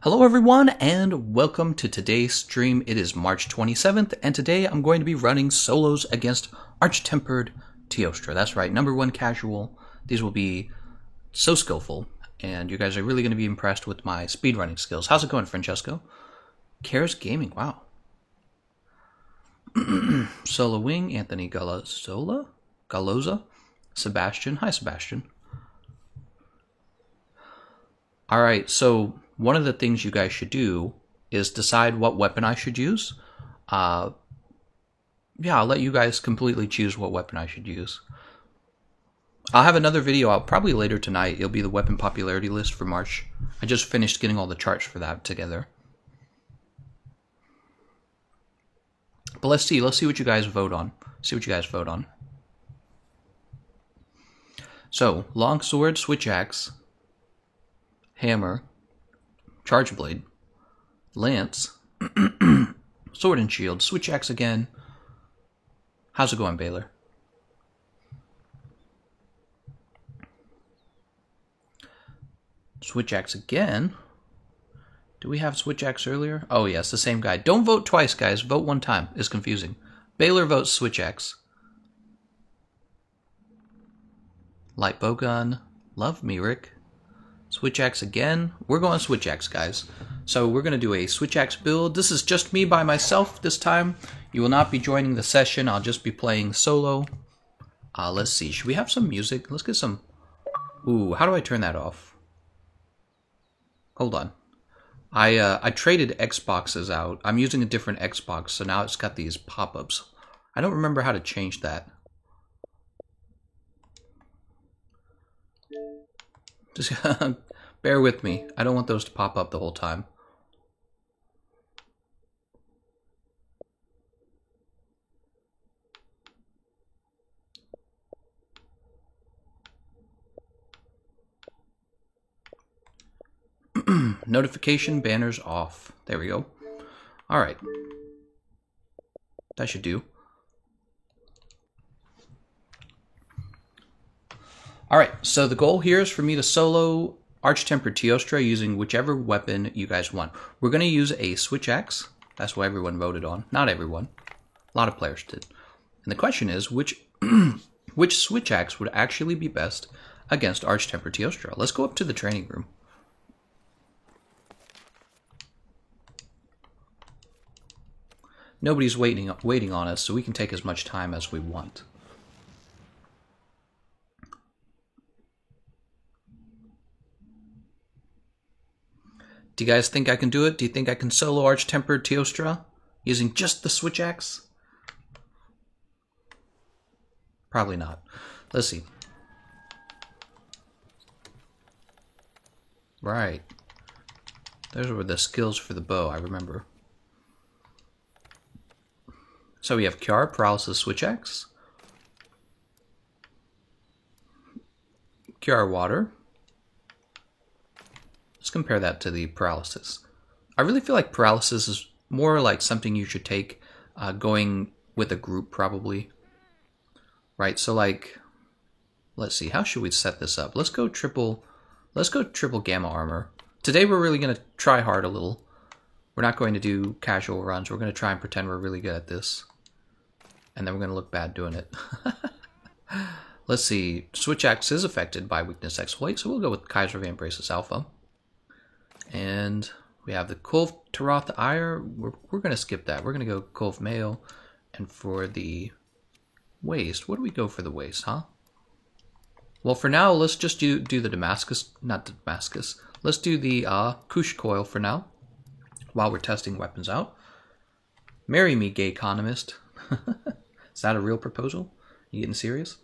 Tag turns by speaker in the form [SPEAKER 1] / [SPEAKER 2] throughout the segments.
[SPEAKER 1] Hello everyone and welcome to today's stream. It is March 27th and today I'm going to be running solos against Arch-Tempered Teostra. That's right, #1 casual. These will be so skillful and you guys are really going to be impressed with my speedrunning skills. How's it going, Francesco? Cares Gaming, wow. Solo Wing, Anthony Galoza, Sebastian. Hi, Sebastian. Alright, so one of the things you guys should do is decide what weapon I should use. Yeah, I'll let you guys completely choose what weapon I should use. I'll have another video out probably later tonight. It'll be the weapon popularity list for March. I just finished getting all the charts for that together. But let's see what you guys vote on. So, longsword, switch axe, hammer, charge blade, lance, sword and shield, switch axe again. How's it going, Baylor? Switch axe again. Do we have switch axe earlier? Oh yes, the same guy. Don't vote twice, guys. Vote one time. It's confusing. Baylor votes switch axe. Light bowgun. Love me, Rick. Switch axe again. We're going switch axe, guys. So we're going to do a switch axe build. This is just me by myself this time. You will not be joining the session. I'll just be playing solo. Let's see. Should we have some music? Let's get some... Ooh, how do I turn that off? Hold on. I traded Xboxes out. I'm using a different Xbox, so now it's got these pop-ups. I don't remember how to change that. Just bear with me. I don't want those to pop up the whole time. Notification banners off. There we go. Alright. That should do. Alright, so the goal here is for me to solo Arch-Tempered Teostra using whichever weapon you guys want. We're going to use a switch axe. That's what everyone voted on. Not everyone. A lot of players did. And the question is, which switch axe would actually be best against Arch-Tempered Teostra? Let's go up to the training room. Nobody's waiting on us, so we can take as much time as we want. Do you guys think I can do it? Do you think I can solo Arch-Tempered Teostra using just the switch axe? Probably not. Let's see. Right. Those were the skills for the bow, I remember. So we have Kiara, Paralysis, Switch Axe. Kiara, Water. Let's compare that to the Paralysis. I really feel like Paralysis is more like something you should take going with a group, probably. Right, so like, let's see, how should we set this up? Let's go triple Gamma Armor. Today we're really going to try hard a little. We're not going to do casual runs. We're going to try and pretend we're really good at this. And then we're going to look bad doing it. Let's see. Switch Axe is affected by Weakness Exploit, so we'll go with Kaiser Van Braces Alpha. And we have the Kulf Taroth Ire. We're going to skip that. We're going to go Kulf Male. And for the waist, what do we go for the waist, huh? Well, for now, let's just do the Damascus. Not Damascus. Let's do the Kush Coil for now, while we're testing weapons out. Marry me, gay economist. Is that a real proposal? You getting serious?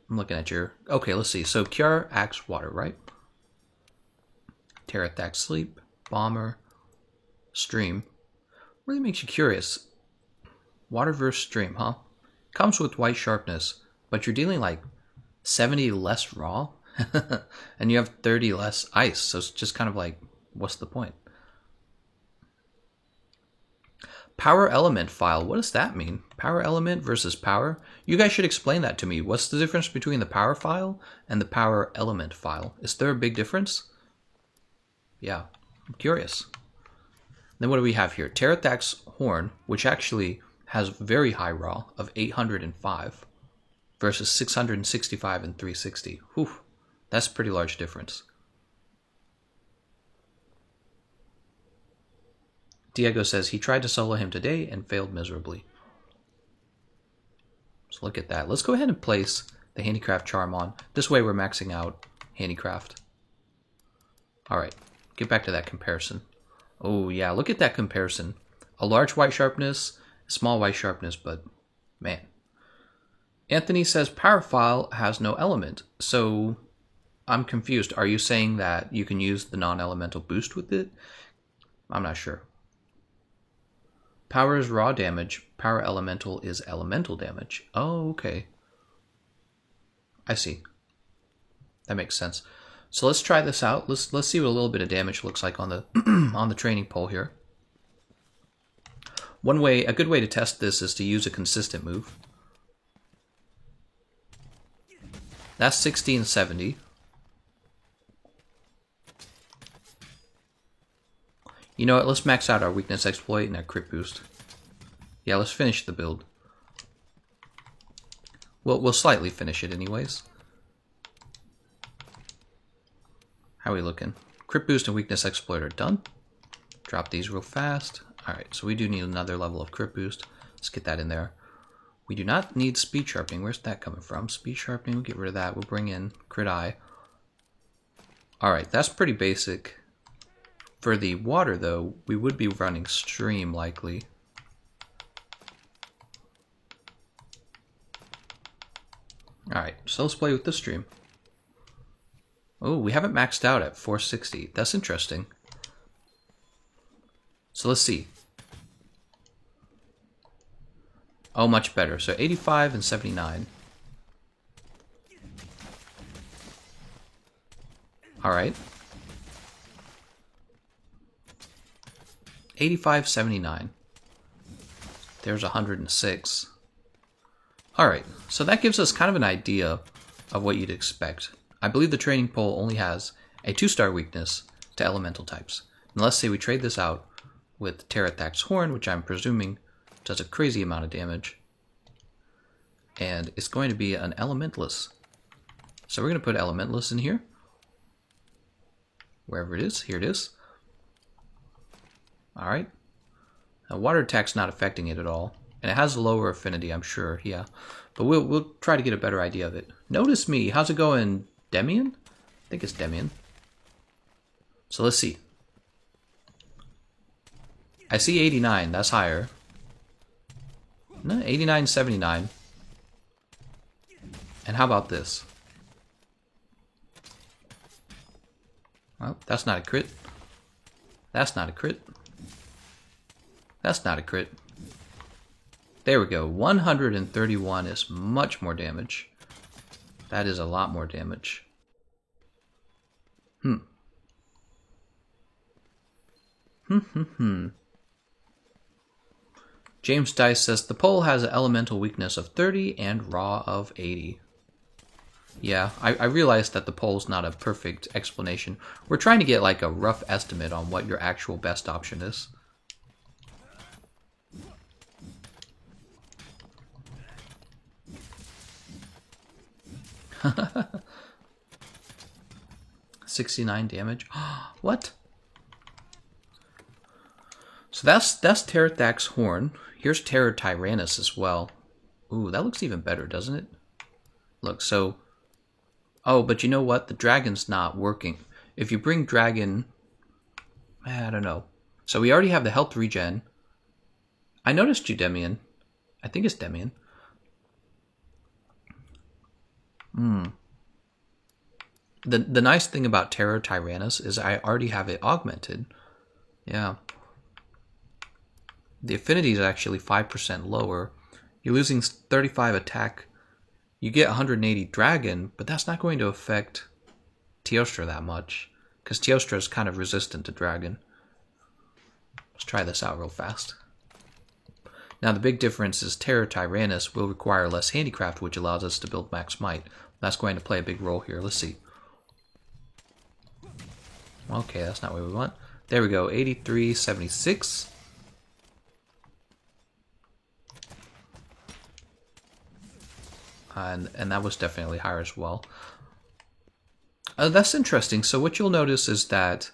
[SPEAKER 1] I'm looking at your... Okay, let's see. So, Cure, Axe, Water, right? Terathax, Sleep, Bomber, Stream. Really makes you curious. Water versus Stream, huh? Comes with white sharpness, but you're dealing like 70 less raw, and you have 30 less ice, so it's just kind of like, what's the point? Power element file. What does that mean? Power element versus power? You guys should explain that to me. What's the difference between the power file and the power element file? Is there a big difference? Yeah, I'm curious. Then what do we have here? Terathax horn, which actually has very high raw of 805 versus 665 and 360. Whew, that's a pretty large difference. Diego says he tried to solo him today and failed miserably. So look at that. Let's go ahead and place the Handicraft charm on. This way we're maxing out Handicraft. Alright, get back to that comparison. Oh yeah, look at that comparison. A large white sharpness, small white sharpness, but man. Anthony says power file has no element. So I'm confused. Are you saying that you can use the non-elemental boost with it? I'm not sure. Power is raw damage. Power elemental is elemental damage. Oh, okay. I see. That makes sense. So let's try this out. Let's see what a little bit of damage looks like on the on the training pole here. A good way to test this is to use a consistent move. That's 1670. You know what, let's max out our weakness exploit and our crit boost. Yeah, let's finish the build. We'll slightly finish it anyways. How are we looking? Crit boost and weakness exploit are done. Drop these real fast. Alright, so we do need another level of crit boost. Let's get that in there. We do not need speed sharpening. Where's that coming from? Speed sharpening, we'll get rid of that. We'll bring in crit eye. Alright, that's pretty basic. For the water, though, we would be running stream, likely. Alright, so let's play with the stream. Oh, we haven't maxed out at 460. That's interesting. So let's see. Oh, much better. So 85 and 79. Alright. 85, 79. There's 106. Alright, so that gives us kind of an idea of what you'd expect. I believe the training pole only has a 2-star weakness to elemental types. And let's say we trade this out with Terathax Horn, which I'm presuming does a crazy amount of damage. And it's going to be an Elementalist. So we're going to put Elementalist in here. Wherever it is, here it is. Alright. Now water attack's not affecting it at all. And it has a lower affinity, I'm sure, yeah. But we'll try to get a better idea of it. Notice me, how's it going, Demian? I think it's Demian. So let's see. I see 89, that's higher. No, 89, 79. And how about this? Well, that's not a crit. That's not a crit. That's not a crit. There we go. 131 is much more damage. That is a lot more damage. James Dice says the pole has an elemental weakness of 30 and raw of 80. Yeah, I realized that the pole's not a perfect explanation. We're trying to get like a rough estimate on what your actual best option is. $69 damage. What? So that's Terathax Horn. Here's Terror Tyrannus as well. Ooh, that looks even better, doesn't it? Look, so... Oh, but you know what? The dragon's not working. If you bring dragon... I don't know. So we already have the health regen. I noticed you, Demian. I think it's Demian. The nice thing about Terror Tyrannus is I already have it augmented. Yeah. The affinity is actually 5% lower. You're losing 35 attack. You get 180 dragon, but that's not going to affect Teostra that much. Because Teostra is kind of resistant to dragon. Let's try this out real fast. Now the big difference is Terror Tyrannus will require less handicraft, which allows us to build max might. That's going to play a big role here. Let's see. Okay, that's not what we want. There we go, 8376. And that was definitely higher as well. That's interesting. So what you'll notice is that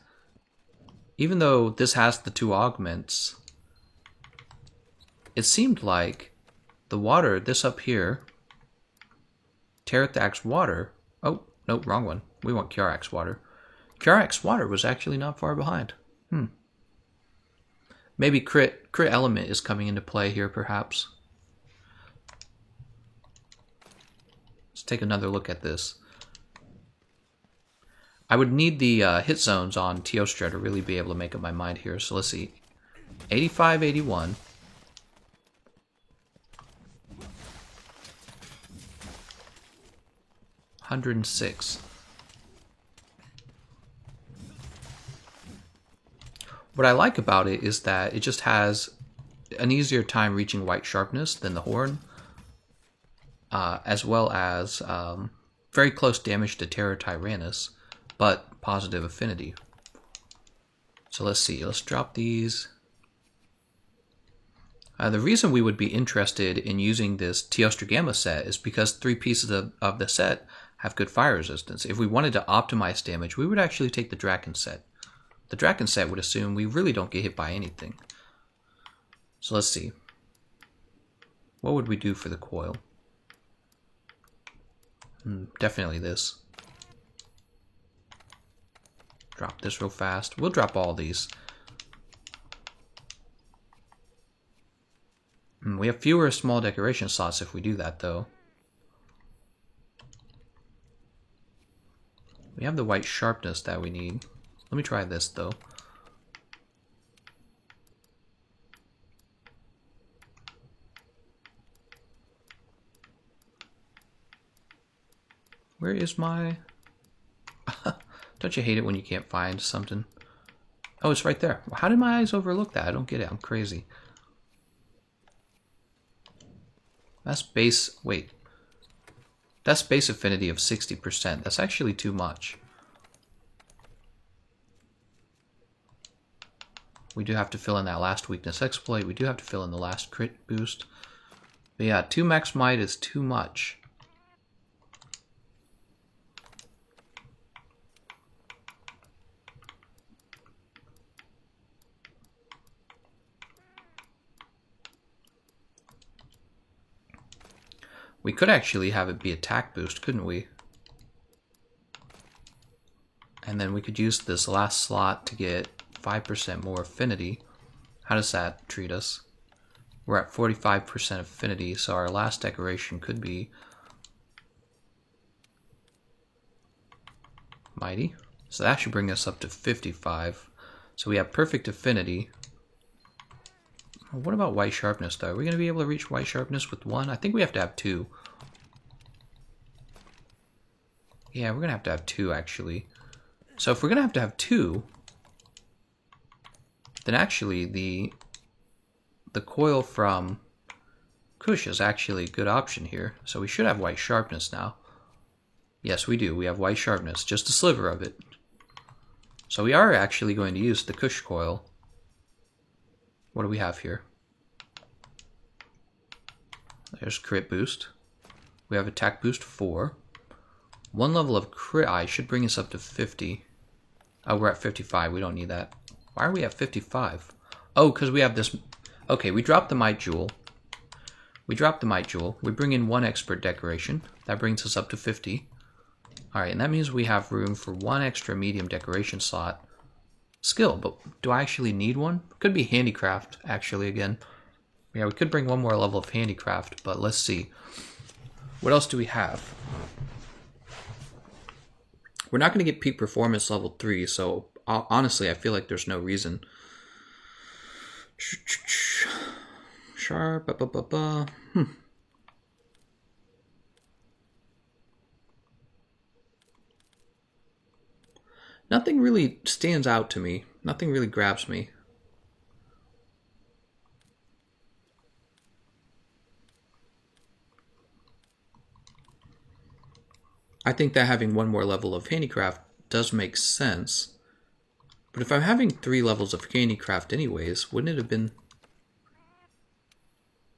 [SPEAKER 1] even though this has the 2 augments, it seemed like the water, this up here, Terrathax water. Oh, nope, wrong one. We want Kiarax water. Kiarax water was actually not far behind. Maybe crit element is coming into play here, perhaps. Let's take another look at this. I would need the hit zones on Teostra to really be able to make up my mind here. So let's see. 85, 81. $106. What I like about it is that it just has an easier time reaching white sharpness than the horn, as well as very close damage to Terror Tyrannus, but positive affinity. So let's see, let's drop these. The reason we would be interested in using this Teostra Gamma set is because 3 pieces of the set have good fire resistance. If we wanted to optimize damage, we would actually take the Draken set. The Draken set would assume we really don't get hit by anything. So let's see. What would we do for the coil? Definitely this. Drop this real fast. We'll drop all these. We have fewer small decoration slots if we do that, though. We have the white sharpness that we need. Let me try this, though. Where is my... Don't you hate it when you can't find something? Oh, it's right there. How did my eyes overlook that? I don't get it. I'm crazy. That's base... Wait. That's base affinity of 60%. That's actually too much. We do have to fill in that last weakness exploit. We do have to fill in the last crit boost. But yeah, 2 max might is too much. We could actually have it be attack boost, couldn't we? And then we could use this last slot to get 5% more affinity. How does that treat us? We're at 45% affinity, so our last decoration could be mighty. So that should bring us up to 55. So we have perfect affinity. What about white sharpness, though? Are we going to be able to reach white sharpness with 1? I think we have to have 2. Yeah, we're going to have 2, actually. So if we're going to have 2, then actually the coil from Kush is actually a good option here. So we should have white sharpness now. Yes, we do. We have white sharpness, just a sliver of it. So we are actually going to use the Kush coil. What do we have here? There's crit boost. We have attack boost 4. 1 level of crit eye should bring us up to 50. Oh, we're at 55. We don't need that. Why are we at 55? Oh, because we have this... Okay, we dropped the Might Jewel. We bring in 1 expert decoration. That brings us up to 50. Alright, and that means we have room for 1 extra medium decoration slot. Skill, but do I actually need one? Could be handicraft, actually, again. Yeah, we could bring 1 more level of handicraft, but let's see. What else do we have? We're not going to get peak performance level 3, so honestly, I feel like there's no reason. Sharp, Nothing really stands out to me. Nothing really grabs me. I think that having one more level of handicraft does make sense. But if I'm having 3 levels of handicraft anyways, wouldn't it have been...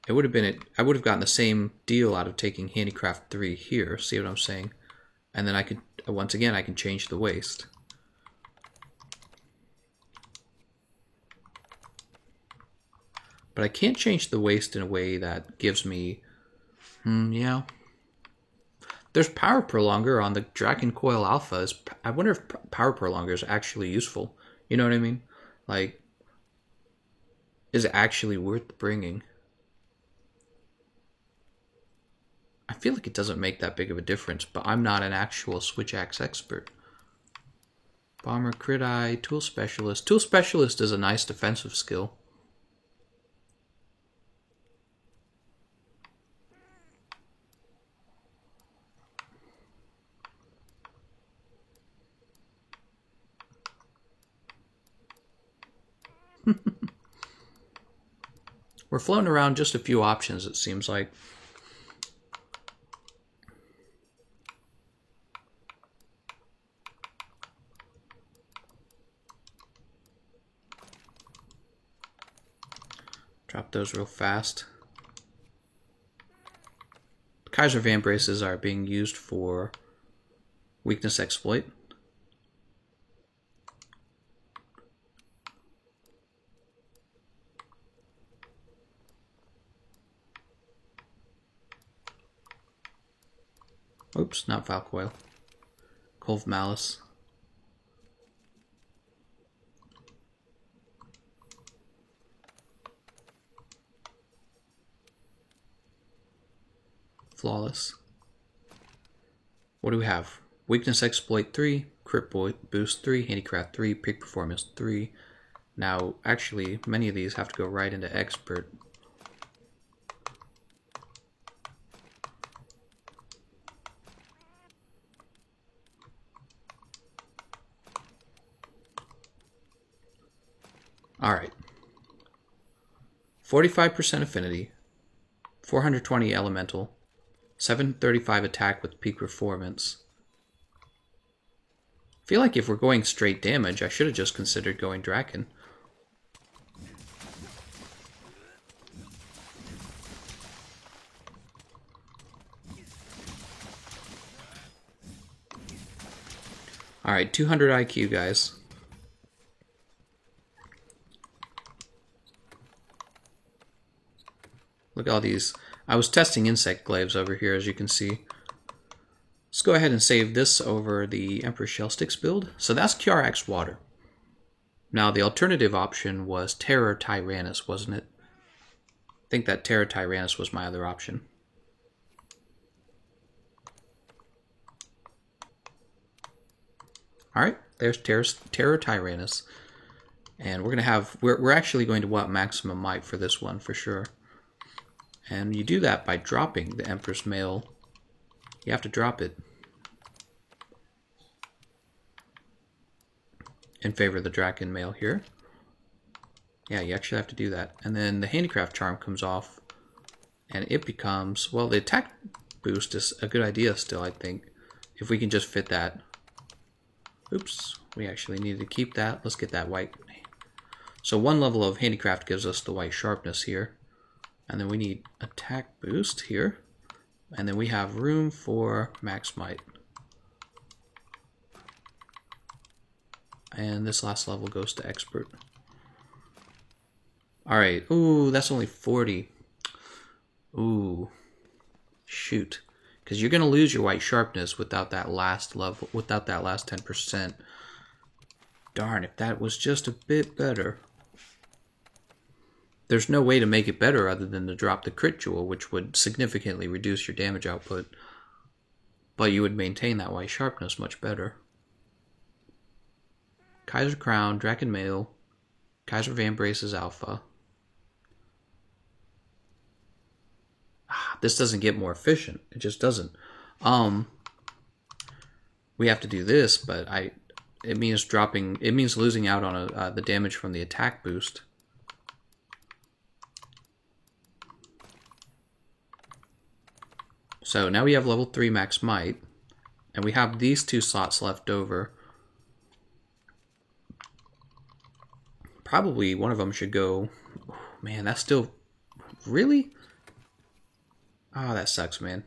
[SPEAKER 1] It would have been... I would have gotten the same deal out of taking handicraft 3 here. See what I'm saying? And then I could... Once again, I can change the waste. But I can't change the waste in a way that gives me... yeah. There's Power Prolonger on the Draken Coil Alpha. I wonder if Power Prolonger is actually useful. You know what I mean? Like, is it actually worth bringing? I feel like it doesn't make that big of a difference, but I'm not an actual Switch Axe expert. Bomber, Crit Eye, Tool Specialist. Tool Specialist is a nice defensive skill. We're floating around just a few options, it seems like. Drop those real fast. Kaiser Vambraces are being used for weakness exploit. Oops, not Valcoil. Cove Malice. Flawless. What do we have? Weakness Exploit 3, Crit Boost 3, Handicraft 3, Peak Performance 3. Now, actually, many of these have to go right into Expert. Alright. 45% Affinity, 420 Elemental, 735 attack with peak performance. I feel like if we're going straight damage, I should have just considered going Draken. Alright, 200 IQ, guys. Look at all these. I was testing insect glaives over here, as you can see. Let's go ahead and save this over the Emperor Shellsticks build. So that's Kiarax Water. Now, the alternative option was Terror Tyrannus, wasn't it? I think that Terror Tyrannus was my other option. Alright, there's Terror Tyrannus. And we're gonna have we're actually going to want maximum might for this one for sure. And you do that by dropping the Empress Mail. You have to drop it in favor of the Draken Mail here. Yeah, you actually have to do that. And then the Handicraft Charm comes off, and it becomes, well, the attack boost is a good idea still, I think, if we can just fit that. Oops, we actually needed to keep that. Let's get that white. So one level of Handicraft gives us the white sharpness here. And then we need attack boost here. And then we have room for max might. And this last level goes to expert. Alright, ooh, that's only 40. Ooh, shoot. Because you're going to lose your white sharpness without that last level, without that last 10%. Darn, if that was just a bit better. There's no way to make it better other than to drop the crit jewel, which would significantly reduce your damage output. But you would maintain that white sharpness much better. Kaiser Crown, Draken Mail, Kaiser Vambraces Alpha. This doesn't get more efficient. It just doesn't. We have to do this, but it means losing out on the damage from the attack boost. So now we have level 3 max might, And we have these 2 slots left over. Probably one of them should go. Man, that's still... Really? Oh, that sucks, man.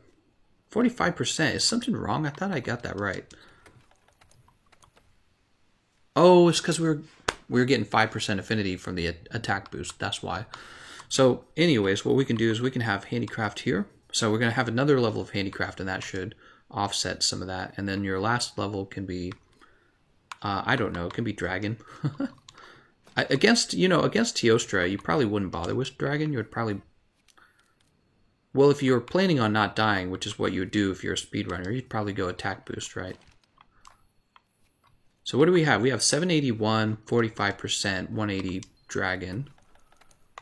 [SPEAKER 1] 45%. Is something wrong? I thought I got that right. Oh, it's because we were getting 5% affinity from the attack boost. That's why. So, anyways, what we can do is we can have handicraft here. So we're going to have another level of handicraft, and that should offset some of that. And then your last level can be, I don't know, it can be dragon. Against Teostra, you probably wouldn't bother with dragon. You would probably... Well, if you're planning on not dying, which is what you would do if you're a speedrunner, you'd probably go attack boost, right? So what do we have? We have 781, 45%, 180 dragon.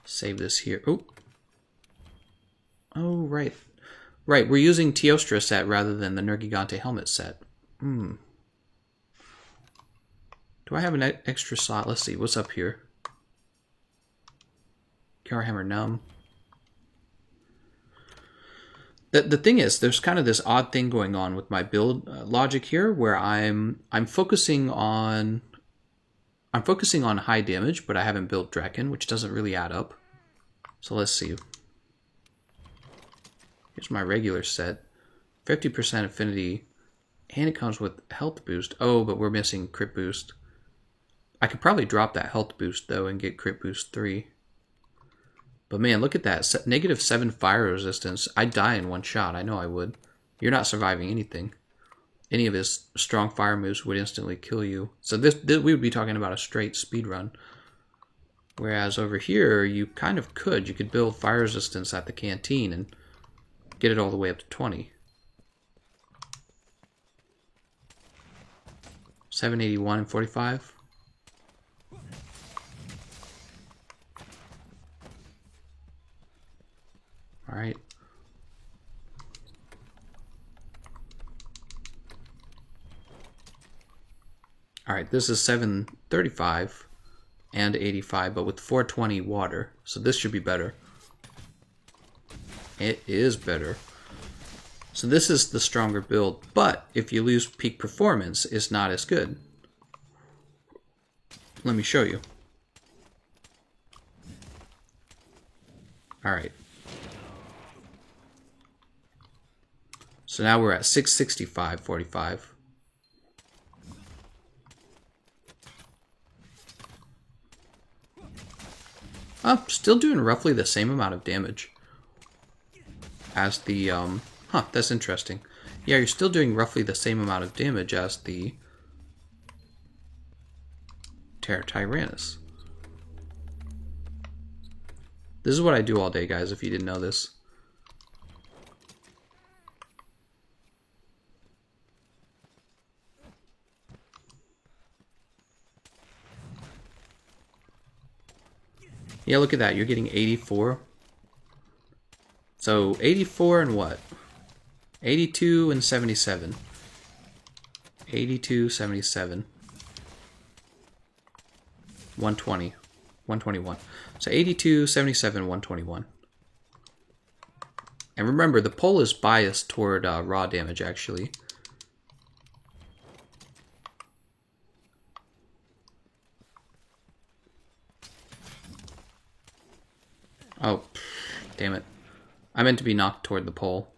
[SPEAKER 1] Save this here. Oh, right. Right, we're using Teostra set rather than the Nergigante helmet set. Do I have an extra slot? Let's see, what's up here? Carhammer Numb. The thing is, there's kind of this odd thing going on with my build logic here, where I'm focusing on high damage, but I haven't built Draken, which doesn't really add up. So let's see. Here's my regular set, 50% affinity, and it comes with health boost. Oh, but we're missing crit boost. I could probably drop that health boost though and get crit boost 3. But man, look at that. -7 fire resistance. I'd die in one shot. I know I would. You're not surviving anything. Any of his strong fire moves would instantly kill you. So this we would be talking about a straight speed run. Whereas over here, you kind of could. You could build fire resistance at the canteen and get it all the way up to 20. 781 and 45. All right. All right, this is 735 and 85, but with 420 water. So this should be better. It is better. So this is the stronger build, but if you lose peak performance, it's not as good. Let me show you. All right. So now we're at 665.45. Oh, still doing roughly the same amount of damage as the, huh, that's interesting. Yeah, you're still doing roughly the same amount of damage as the Terra Tyrannus. This is what I do all day, guys, if you didn't know this. Yeah, look at that. You're getting 84. So 84 and what? 82 and 77. 82, 77. 120. 121. So 82, 77, 121. And remember, the poll is biased toward raw damage, actually. Oh, damn it. I meant to be knocked toward the pole.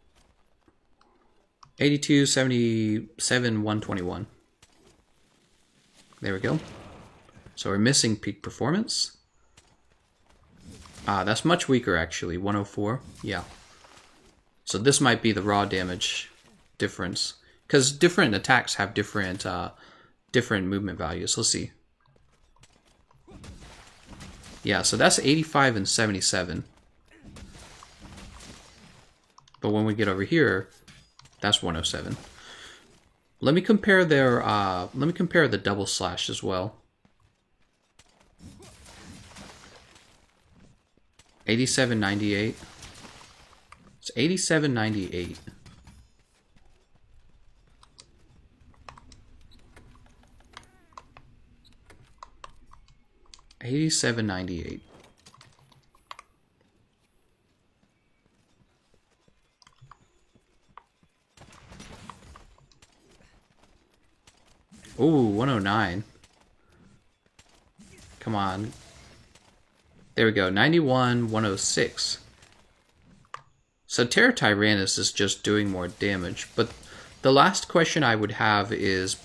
[SPEAKER 1] 82, 77, 121. There we go. So we're missing peak performance. Ah, that's much weaker actually. 104. Yeah. So this might be the raw damage difference. Because different attacks have different movement values. Let's see. Yeah, so that's 85 and 77. But when we get over here, that's 107. Let me compare their the double slash as well. 87.98. It's 87.98. $87.98. Ooh, 109. Come on. There we go, 91, 106. So Terra Tyrannus is just doing more damage, but the last question I would have is,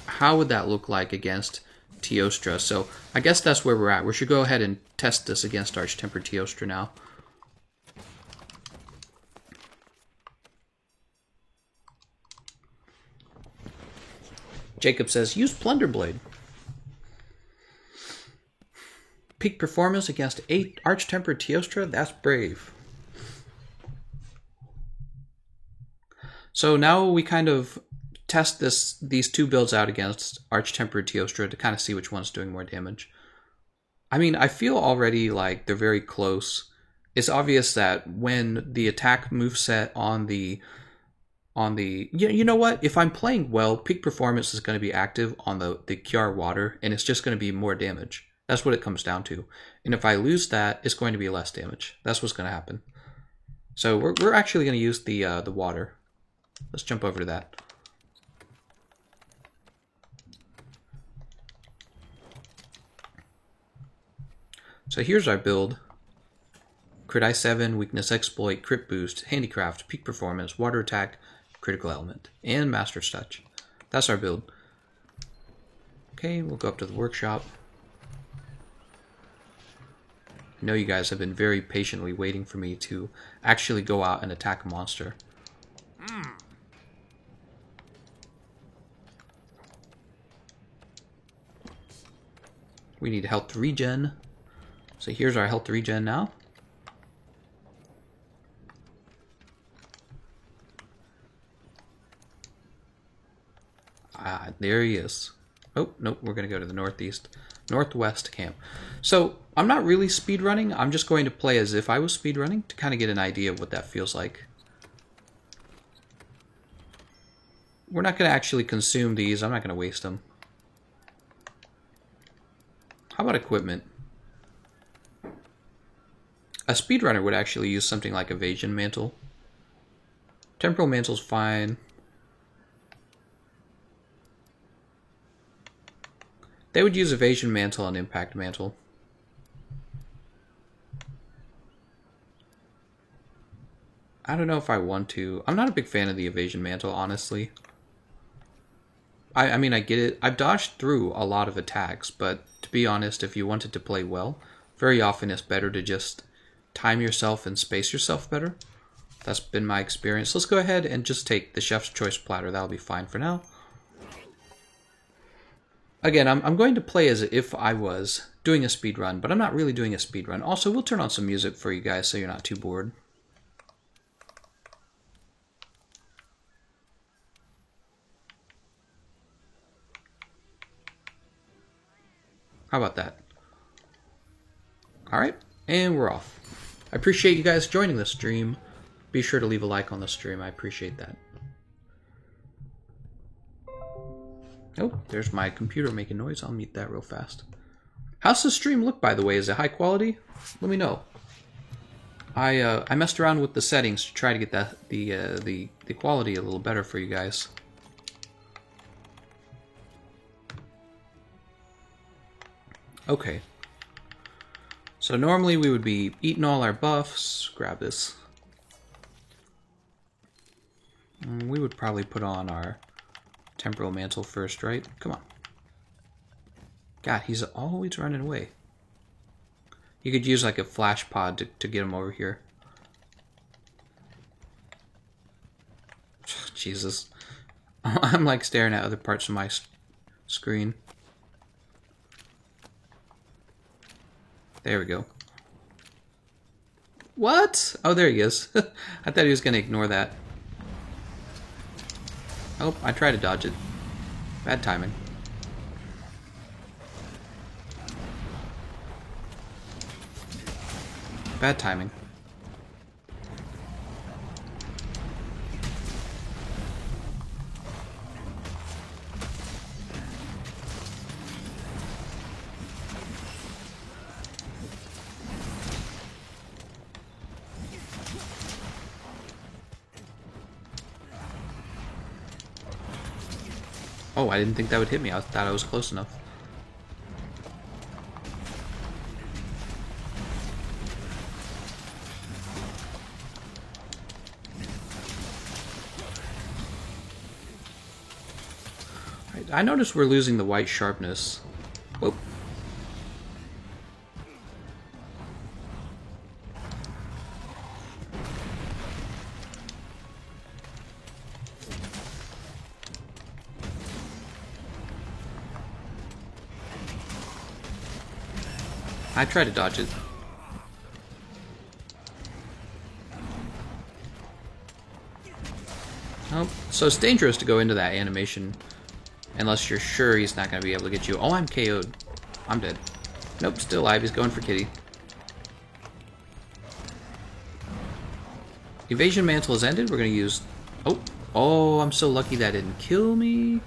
[SPEAKER 1] how would that look like against Teostra? So I guess that's where we're at. We should go ahead and test this against Arch-Tempered Teostra now. Jacob says, use Plunderblade. Peak performance against 8 Arch-Tempered Teostra? That's brave. So now we kind of test these two builds out against Arch-Tempered Teostra to kind of see which one's doing more damage. I mean, I feel already like they're very close. It's obvious that when the attack moveset on the you know what? If I'm playing well, peak performance is going to be active on the Kiar Water, and it's just going to be more damage. That's what it comes down to. And if I lose that, it's going to be less damage. That's what's going to happen. So we're actually going to use the water. Let's jump over to that. So here's our build. Crit I7, Weakness Exploit, Crit Boost, Handicraft, Peak Performance, Water Attack, Critical Element, and Master's Touch. That's our build. Okay, we'll go up to the workshop. I know you guys have been very patiently waiting for me to actually go out and attack a monster. We need health regen. So here's our health regen now. Ah, there he is. Oh, nope, we're going to go to the northwest camp. So I'm not really speedrunning. I'm just going to play as if I was speedrunning to kind of get an idea of what that feels like. We're not going to actually consume these. I'm not going to waste them. How about equipment? A speedrunner would actually use something like Evasion Mantle. Temporal Mantle's fine. They would use Evasion Mantle and Impact Mantle. I don't know if I want to. I'm not a big fan of the Evasion Mantle, honestly. I mean, I get it. I've dodged through a lot of attacks, but to be honest, if you wanted to play well, very often it's better to just time yourself and space yourself better. That's been my experience. Let's go ahead and just take the Chef's Choice Platter. That'll be fine for now. Again, I'm going to play as if I was doing a speed run, but I'm not really doing a speed run. Also, we'll turn on some music for you guys so you're not too bored. How about that? Alright, and we're off. I appreciate you guys joining the stream. Be sure to leave a like on the stream. I appreciate that. Oh, there's my computer making noise. I'll mute that real fast. How's the stream look, by the way? Is it high quality? Let me know. I messed around with the settings to try to get the quality a little better for you guys. Okay. So normally we would be eating all our buffs. Grab this. We would probably put on our Temporal Mantle first, right? Come on. God, he's always running away. You could use like a flash pod to get him over here. Jesus. I'm like staring at other parts of my screen. There we go. What? Oh, there he is. I thought he was going to ignore that. Oh, I tried to dodge it. Bad timing. Bad timing. Oh, I didn't think that would hit me. I thought I was close enough. I noticed we're losing the white sharpness. Whoop. I tried to dodge it. Oh, so it's dangerous to go into that animation unless you're sure he's not going to be able to get you. Oh, I'm KO'd. I'm dead. Nope, still alive. He's going for Kitty. Evasion Mantle has ended. We're going to use... Oh, I'm so lucky that didn't kill me.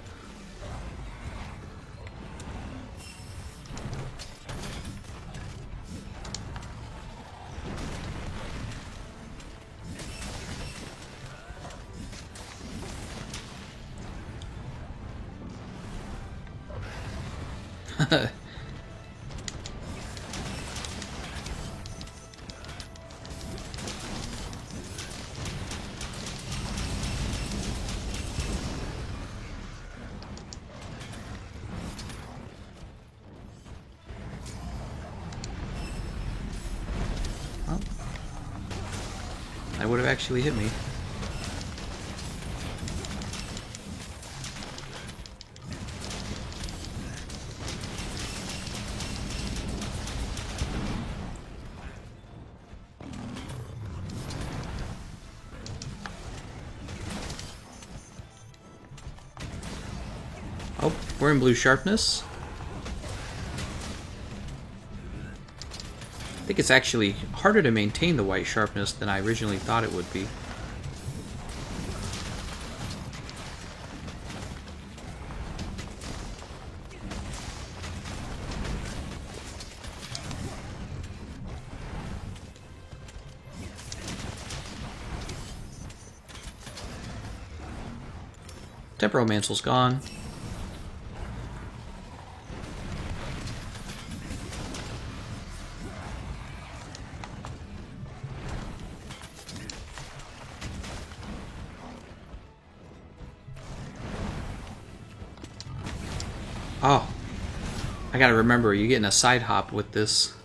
[SPEAKER 1] Well, that would have actually hit me. Oh, we're in blue sharpness. I think it's actually harder to maintain the white sharpness than I originally thought it would be. Temperomantle's gone. Oh, I gotta remember, you're getting a side hop with this.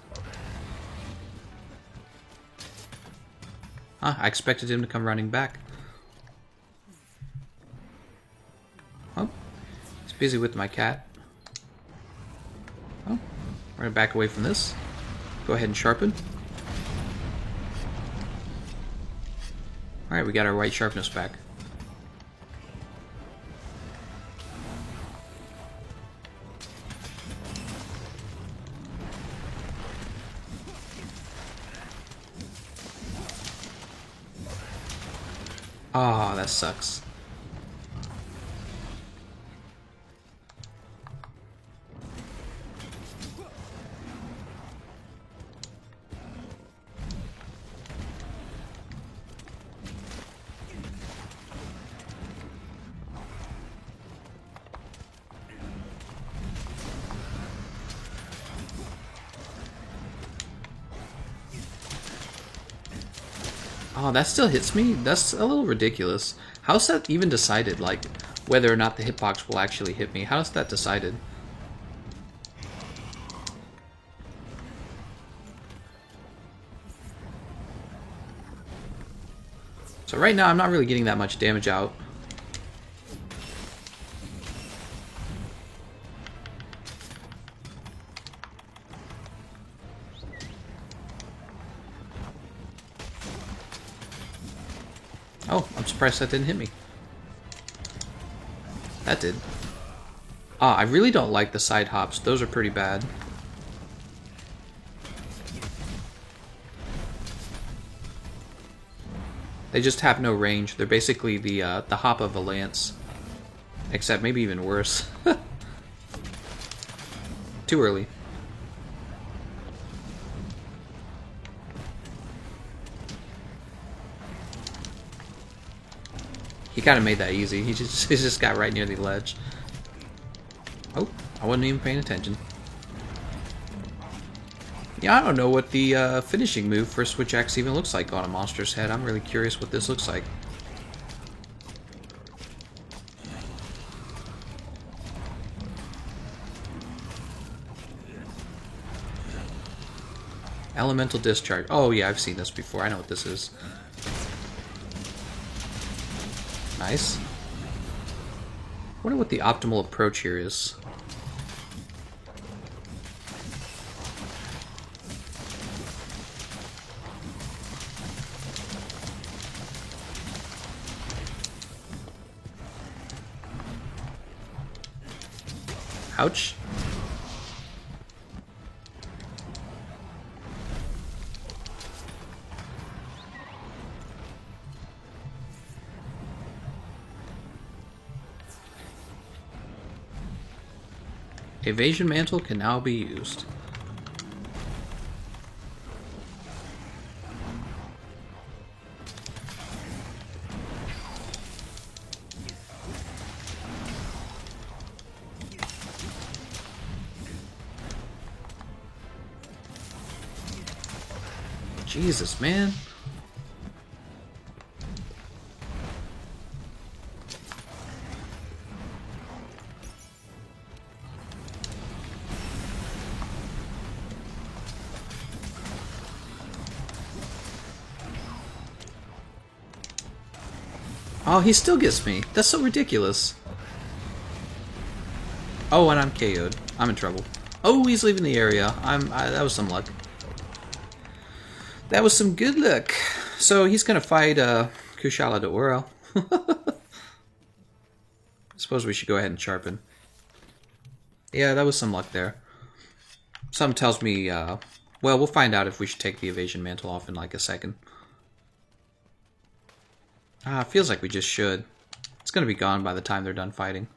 [SPEAKER 1] Huh, I expected him to come running back. Oh, he's busy with my cat. Oh, we're gonna back away from this. Go ahead and sharpen. Alright, we got our white sharpness back. Oh, that sucks. Oh, that still hits me? That's a little ridiculous. How's that even decided, like, whether or not the hitbox will actually hit me? How's that decided? So right now, I'm not really getting that much damage out. Oh, I'm surprised that didn't hit me. That did. Ah, I really don't like the side hops. Those are pretty bad. They just have no range. They're basically the hop of a lance. Except maybe even worse. Too early. He kind of made that easy. He just got right near the ledge. I wasn't even paying attention. Yeah, I don't know what the finishing move for Switch Axe even looks like on a monster's head. I'm really curious what this looks like. Elemental Discharge. Oh yeah, I've seen this before. I know what this is. Nice. Wonder what the optimal approach here is. Ouch. Evasion Mantle can now be used. Jesus, man. Oh, he still gets me. That's so ridiculous. Oh, and I'm KO'd. I'm in trouble. Oh, he's leaving the area. That was some luck. That was some good luck. So he's gonna fight Kushala Daora. Suppose we should go ahead and sharpen. Yeah, that was some luck there. Something tells me, well, we'll find out if we should take the Evasion Mantle off in like a second. Feels like we just should. It's gonna be gone by the time they're done fighting.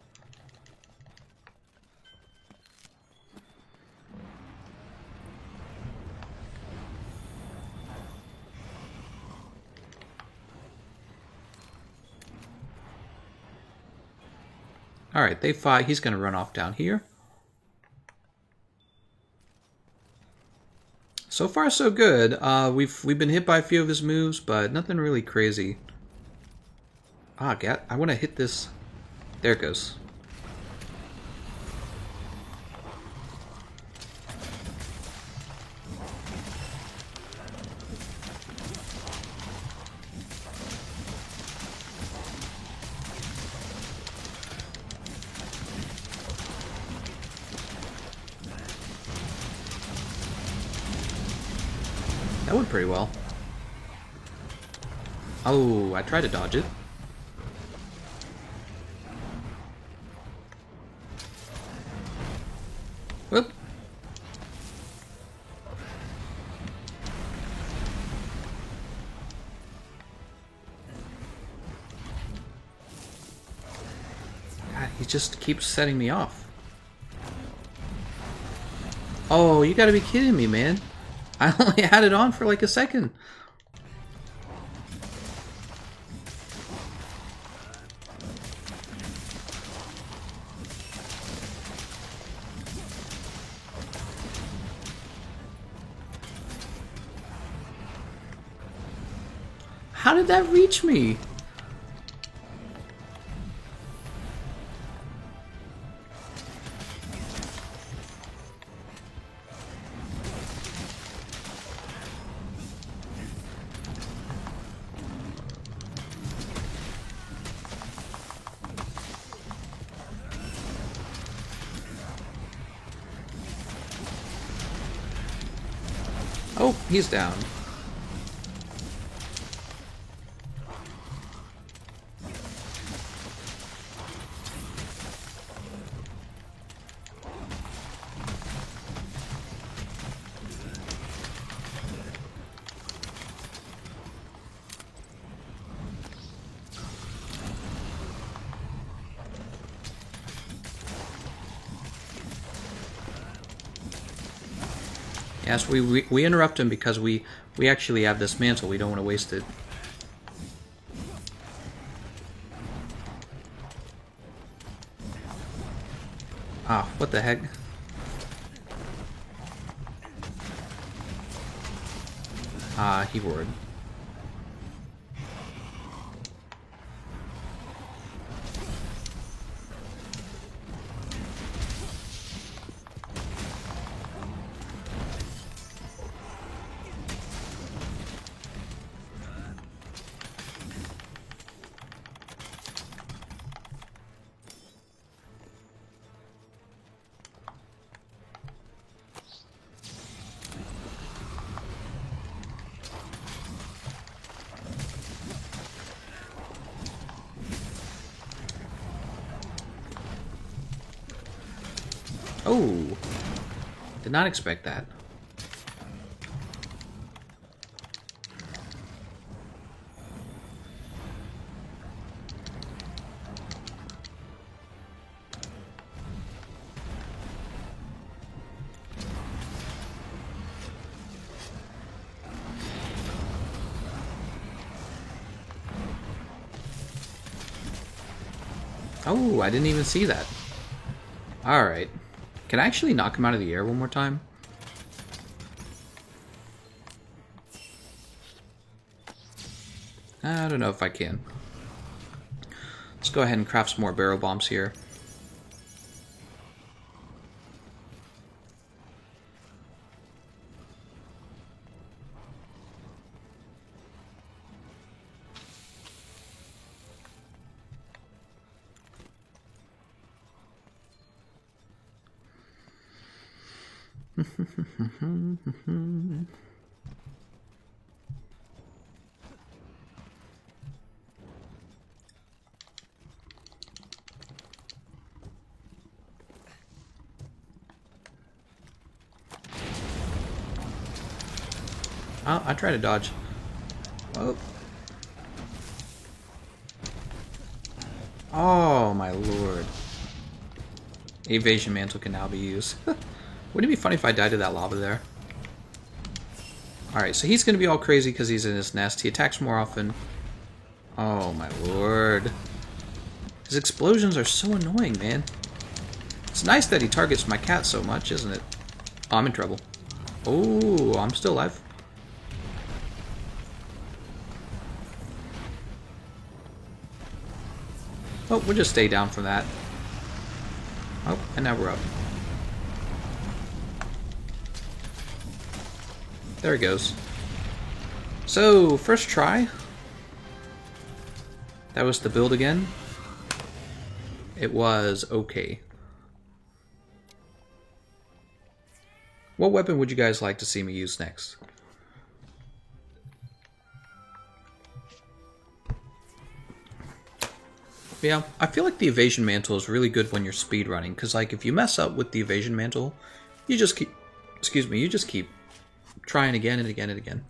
[SPEAKER 1] Alright, they fight. He's gonna run off down here. So far, so good. We've been hit by a few of his moves, but nothing really crazy. God, I want to hit this. There it goes. That went pretty well. Oh, I tried to dodge it. Whoop. God, he just keeps setting me off. Oh, you gotta be kidding me, man. I only had it on for like a second. How did that reach me? Oh, he's down. Yes, we interrupt him because we actually have this mantle. We don't want to waste it. Ah, what the heck? Ah, he roared. Oh, did not expect that. Oh, I didn't even see that. Alright. Can I actually knock him out of the air one more time? I don't know if I can. Let's go ahead and craft some more barrel bombs here. Oh, I tried to dodge. Oh. Oh my lord. Evasion mantle can now be used. Wouldn't it be funny if I died to that lava there? Alright, so he's going to be all crazy because he's in his nest. He attacks more often. Oh my lord. His explosions are so annoying, man. It's nice that he targets my cat so much, isn't it? Oh, I'm in trouble. Oh, I'm still alive. Oh, we'll just stay down from that. Oh, and now we're up. There it goes. So, first try. That was the build again. It was okay. What weapon would you guys like to see me use next? Yeah, I feel like the evasion mantle is really good when you're speedrunning, because like if you mess up with the evasion mantle, you just keep, excuse me, you just keep trying again and again and again.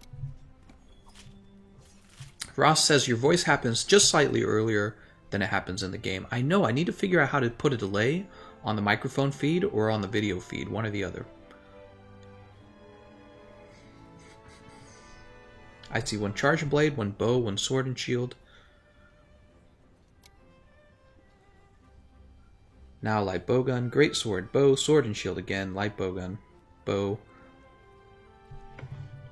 [SPEAKER 1] Ross says your voice happens just slightly earlier than it happens in the game. I know, I need to figure out how to put a delay on the microphone feed or on the video feed, one or the other. I see one charge blade, one bow, one sword and shield. Now light bowgun, great sword, bow, sword and shield again, light bowgun, bow.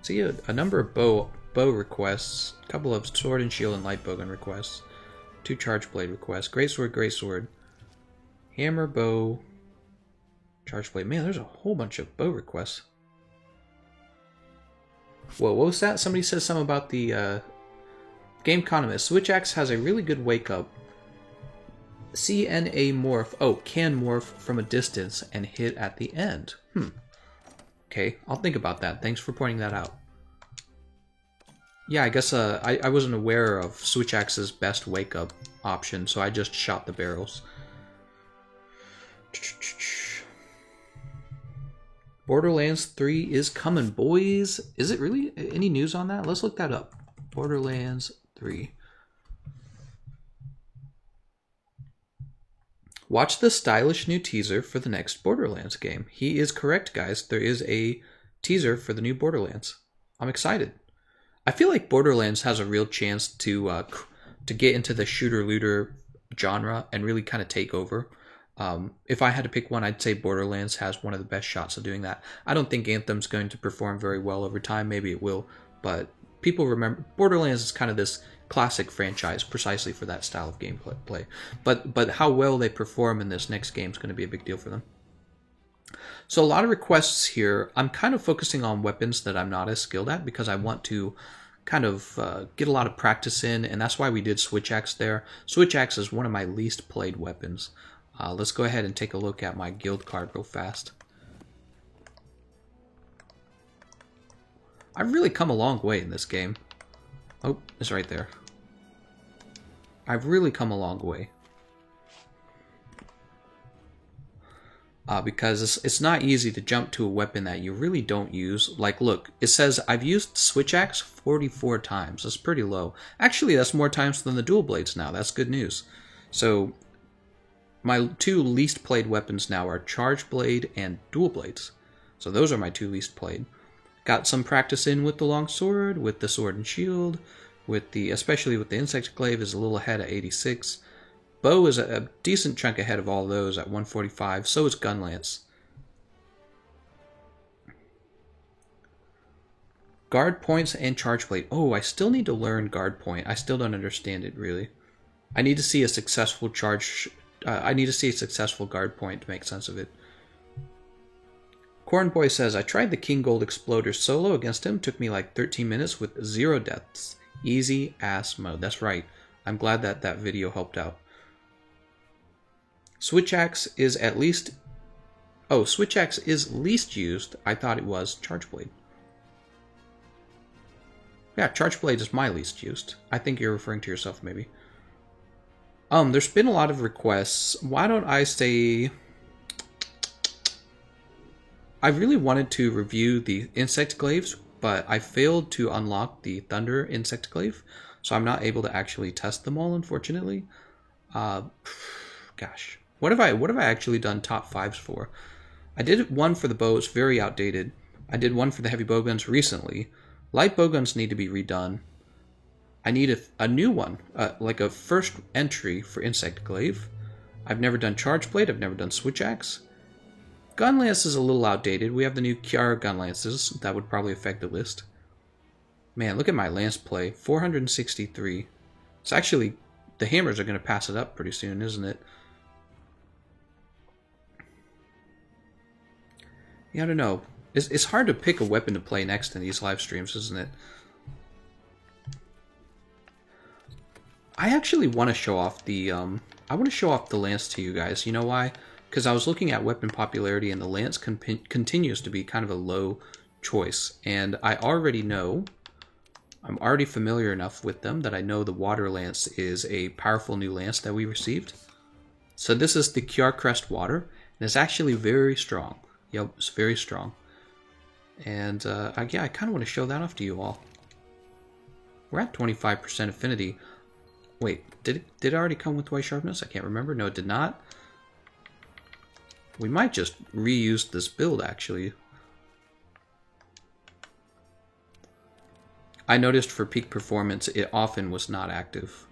[SPEAKER 1] See a number of bow requests, a couple of sword and shield and light bowgun requests, 2 charge blade requests, great sword, hammer, bow, charge blade. Man, there's a whole bunch of bow requests. Whoa, what was that? Somebody says something about the game economist. Switch Axe has a really good wake up. CNA morph. Oh, can morph from a distance and hit at the end. Okay, I'll think about that. Thanks for pointing that out. Yeah, I guess I wasn't aware of Switch Axe's best wake up option, so I just shot the barrels. Borderlands 3 is coming, boys. Is it really? Any news on that? Let's look that up. Borderlands 3. Watch the stylish new teaser for the next Borderlands game. He is correct, guys. There is a teaser for the new Borderlands. I'm excited. I feel like Borderlands has a real chance to get into the shooter-looter genre and really kind of take over. If I had to pick one, I'd say Borderlands has one of the best shots of doing that. I don't think Anthem's going to perform very well over time. Maybe it will, but people remember Borderlands is kind of this classic franchise precisely for that style of gameplay. But how well they perform in this next game is going to be a big deal for them. So a lot of requests here. I'm kind of focusing on weapons that I'm not as skilled at because I want to kind of get a lot of practice in, and that's why we did Switch Axe there. Switch Axe is one of my least played weapons. Let's go ahead and take a look at my guild card real fast. I've really come a long way in this game. Oh, it's right there. I've really come a long way. Because it's not easy to jump to a weapon that you really don't use. Like, look, it says I've used Switch Axe 44 times. That's pretty low. Actually, that's more times than the dual blades now. That's good news. So, my two least played weapons now are Charge Blade and Dual Blades. So those are my two least played. Got some practice in with the long sword, with the sword and shield, especially with the insect glaive is a little ahead at 86. Bow is a decent chunk ahead of all those at 145. So is Gunlance. Guard points and Charge Blade. Oh, I still need to learn Guard Point. I still don't understand it really. I need to see a successful guard point to make sense of it. Cornboy says, I tried the King Gold Exploder solo against him. Took me like 13 minutes with 0 deaths. Easy ass mode. That's right. I'm glad that video helped out. Switch Axe is at least... Oh, Switch Axe is least used. I thought it was Charge Blade. Yeah, Charge Blade is my least used. I think you're referring to yourself, maybe. There's been a lot of requests. Why don't I say... I really wanted to review the insect glaives, but I failed to unlock the Thunder insect glaive, so I'm not able to actually test them all, unfortunately. Gosh. What have I actually done top 5s for? I did one for the bow, it's very outdated. I did one for the heavy bowguns recently. Light bowguns need to be redone. I need a new one, like a first entry for Insect Glaive. I've never done Charge Blade, I've never done Switch Axe. Gunlance is a little outdated. We have the new Kiara Gunlances. That would probably affect the list. Man, look at my lance play. 463. It's actually... The hammers are going to pass it up pretty soon, isn't it? Yeah, I don't know. It's hard to pick a weapon to play next in these live streams, isn't it? I actually want to show off the I want to show off the lance to you guys. You know why? Because I was looking at weapon popularity, and the lance continues to be kind of a low choice. And I already know, I'm already familiar enough with them that I know the Water Lance is a powerful new lance that we received. So this is the Kiar Crest Water, and it's actually very strong. Yep, it's very strong. And yeah, I kind of want to show that off to you all. We're at 25% affinity. Wait, did it already come with white sharpness? I can't remember. No, it did not. We might just reuse this build, actually. I noticed for peak performance, it often was not active.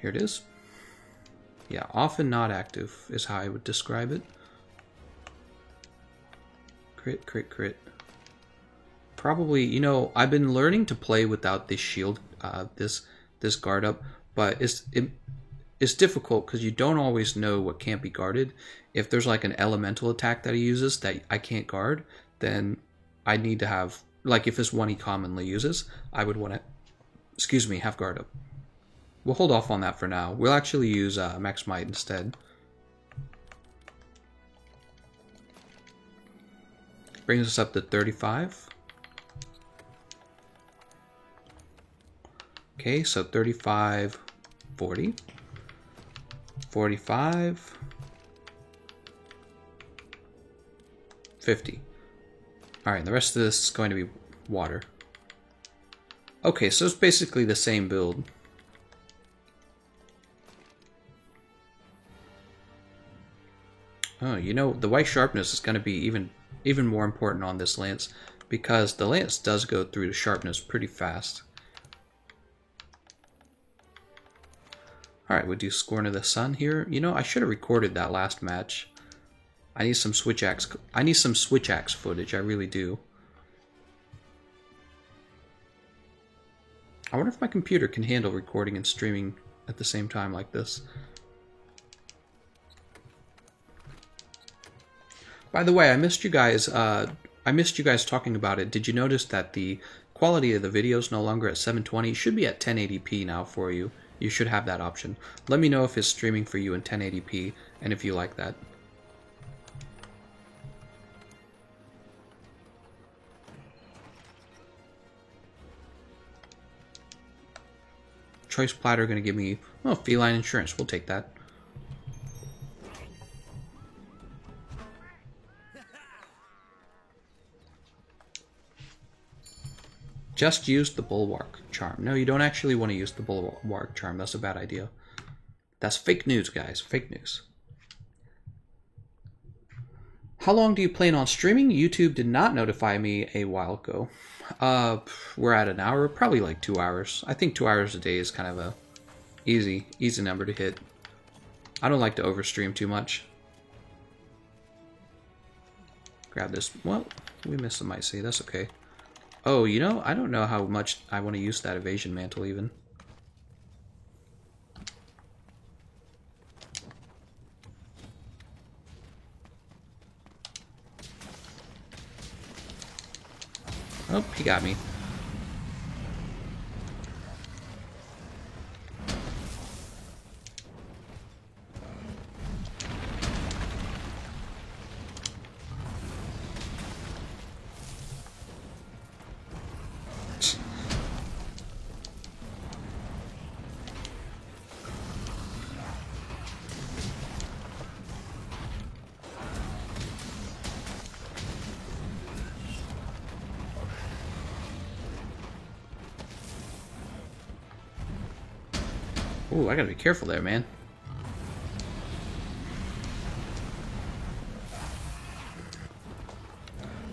[SPEAKER 1] Here it is. Yeah, often not active is how I would describe it. Crit, crit, crit. Probably, you know, I've been learning to play without this shield, this guard up, but it's difficult because you don't always know what can't be guarded. If there's like an elemental attack that he uses that I can't guard, then I need to have, like if it's one he commonly uses, I would want to, excuse me, have guard up. We'll hold off on that for now. We'll actually use Max Might instead. Brings us up to 35. Okay, so 35, 40, 45, 50. Alright, the rest of this is going to be water. Okay, so it's basically the same build. Oh, you know, the white sharpness is going to be even more important on this lance, because the lance does go through the sharpness pretty fast. Alright, we'll do Scorn of the Sun here. You know, I should have recorded that last match. I need some Switch Axe footage, I really do. I wonder if my computer can handle recording and streaming at the same time like this. By the way, I missed you guys talking about it. Did you notice that the quality of the video is no longer at 720? It should be at 1080p now for you. You should have that option. Let me know if it's streaming for you in 1080p and if you like that. Choice platter going to give me, oh, feline insurance. We'll take that. Just use the Bulwark Charm. No, you don't actually want to use the Bulwark Charm. That's a bad idea. That's fake news, guys. Fake news. How long do you plan on streaming? YouTube did not notify me a while ago. We're at an hour. Probably like 2 hours. I think 2 hours a day is kind of a easy number to hit. I don't like to overstream too much. Grab this. Well, we missed the Might See. That's okay. Oh, you know, I don't know how much I want to use that Evasion Mantle even. Oh, he got me. Ooh, I gotta be careful there, man.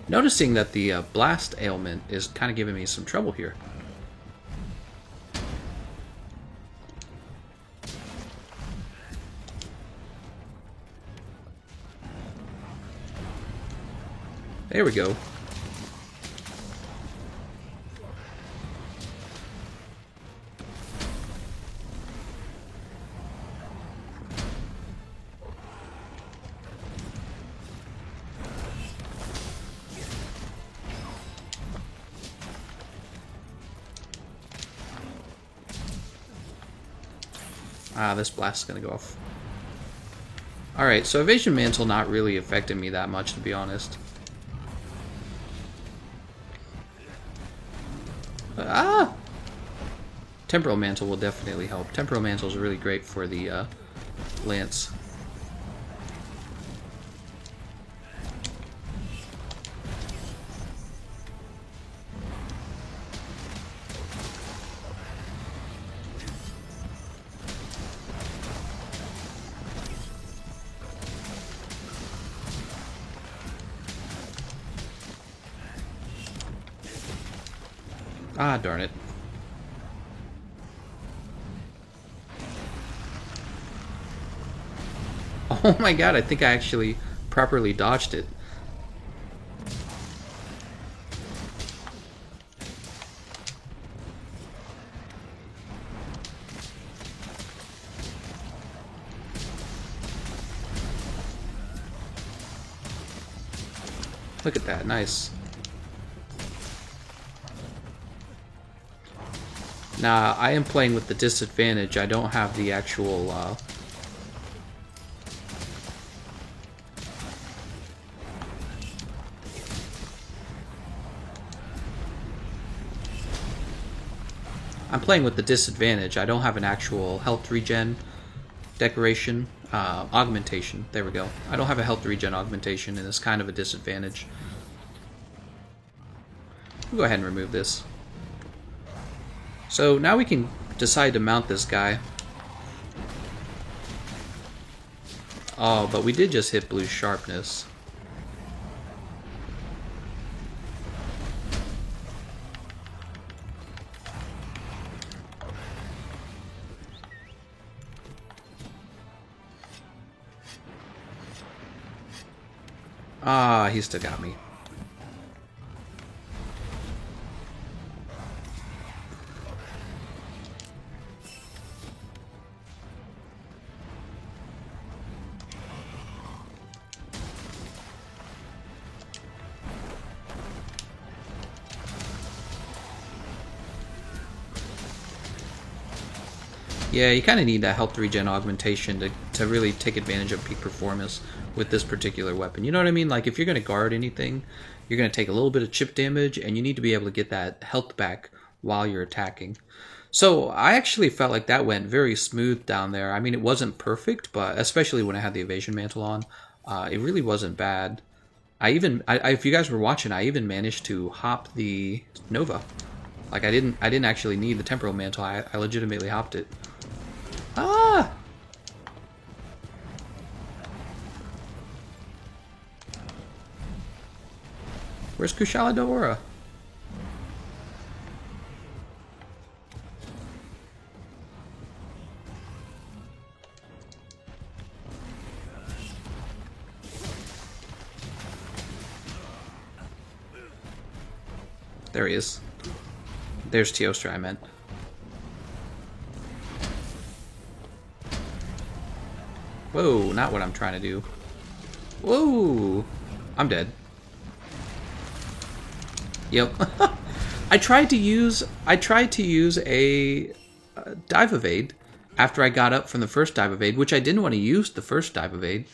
[SPEAKER 1] Noticing that the blast ailment is kind of giving me some trouble here. There we go. Ah, this blast is gonna go off. Alright, so Evasion Mantle not really affecting me that much, to be honest. Ah! Temporal Mantle will definitely help. Temporal Mantle is really great for the Lance. Ah, darn it. Oh my god, I think I actually properly dodged it. Look at that, nice. Now, I am playing with the disadvantage. I don't have the actual, I'm playing with the disadvantage. I don't have an actual health regen decoration. Augmentation. There we go. I don't have a health regen augmentation, and it's kind of a disadvantage. We'll go ahead and remove this. So now we can decide to mount this guy. Oh, but we did just hit blue sharpness. Ah, he still got me. Yeah, you kind of need that health regen augmentation to really take advantage of peak performance with this particular weapon. You know what I mean? Like, if you're going to guard anything, you're going to take a little bit of chip damage, and you need to be able to get that health back while you're attacking. So I actually felt like that went very smooth down there. I mean, it wasn't perfect, but especially when I had the evasion mantle on, it really wasn't bad. If you guys were watching, I even managed to hop the Nova. Like, I didn't actually need the temporal mantle. I legitimately hopped it. Ah! Where's Kushala Daora? There he is. There's Teostra, I meant. Whoa, not what I'm trying to do. Whoa! I'm dead. Yep. I tried to use a dive evade after I got up from the first dive evade, which I didn't want to use the first dive evade.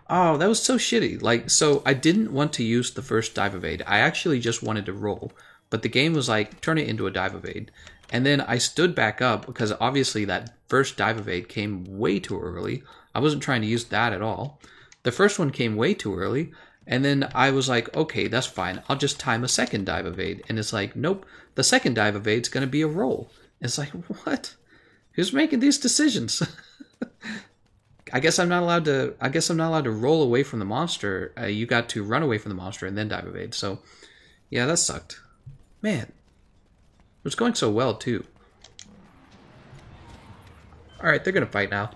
[SPEAKER 1] Oh, that was so shitty. Like, so I didn't want to use the first dive evade. I actually just wanted to roll. But the game was like, turn it into a dive evade. And then I stood back up because obviously that first dive evade came way too early. I wasn't trying to use that at all. The first one came way too early. And then I was like, okay, that's fine. I'll just time a second dive evade. And it's like, nope, the second dive evade's going to be a roll. It's like, what? Who's making these decisions? I guess I'm not allowed to roll away from the monster. You got to run away from the monster and then dive evade. So, yeah, that sucked. Man, it was going so well too. All right, they're gonna fight now.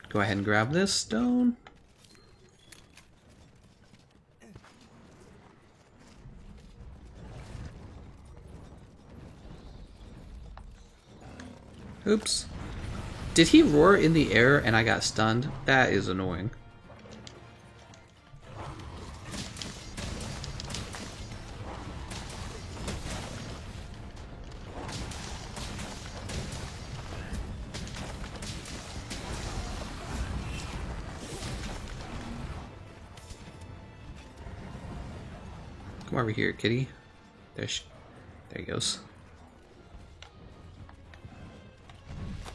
[SPEAKER 1] Go ahead and grab this stone. Oops. Did he roar in the air and I got stunned? That is annoying. Come over here, kitty. There he goes.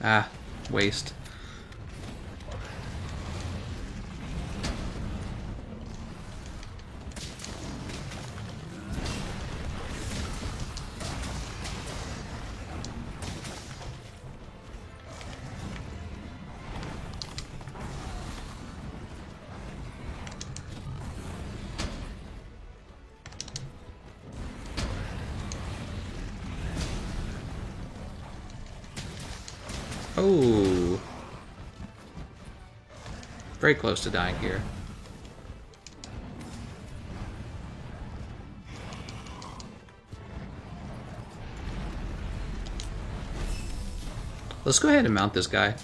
[SPEAKER 1] Ah, waste. Oh. Very close to dying here. Let's go ahead and mount this guy.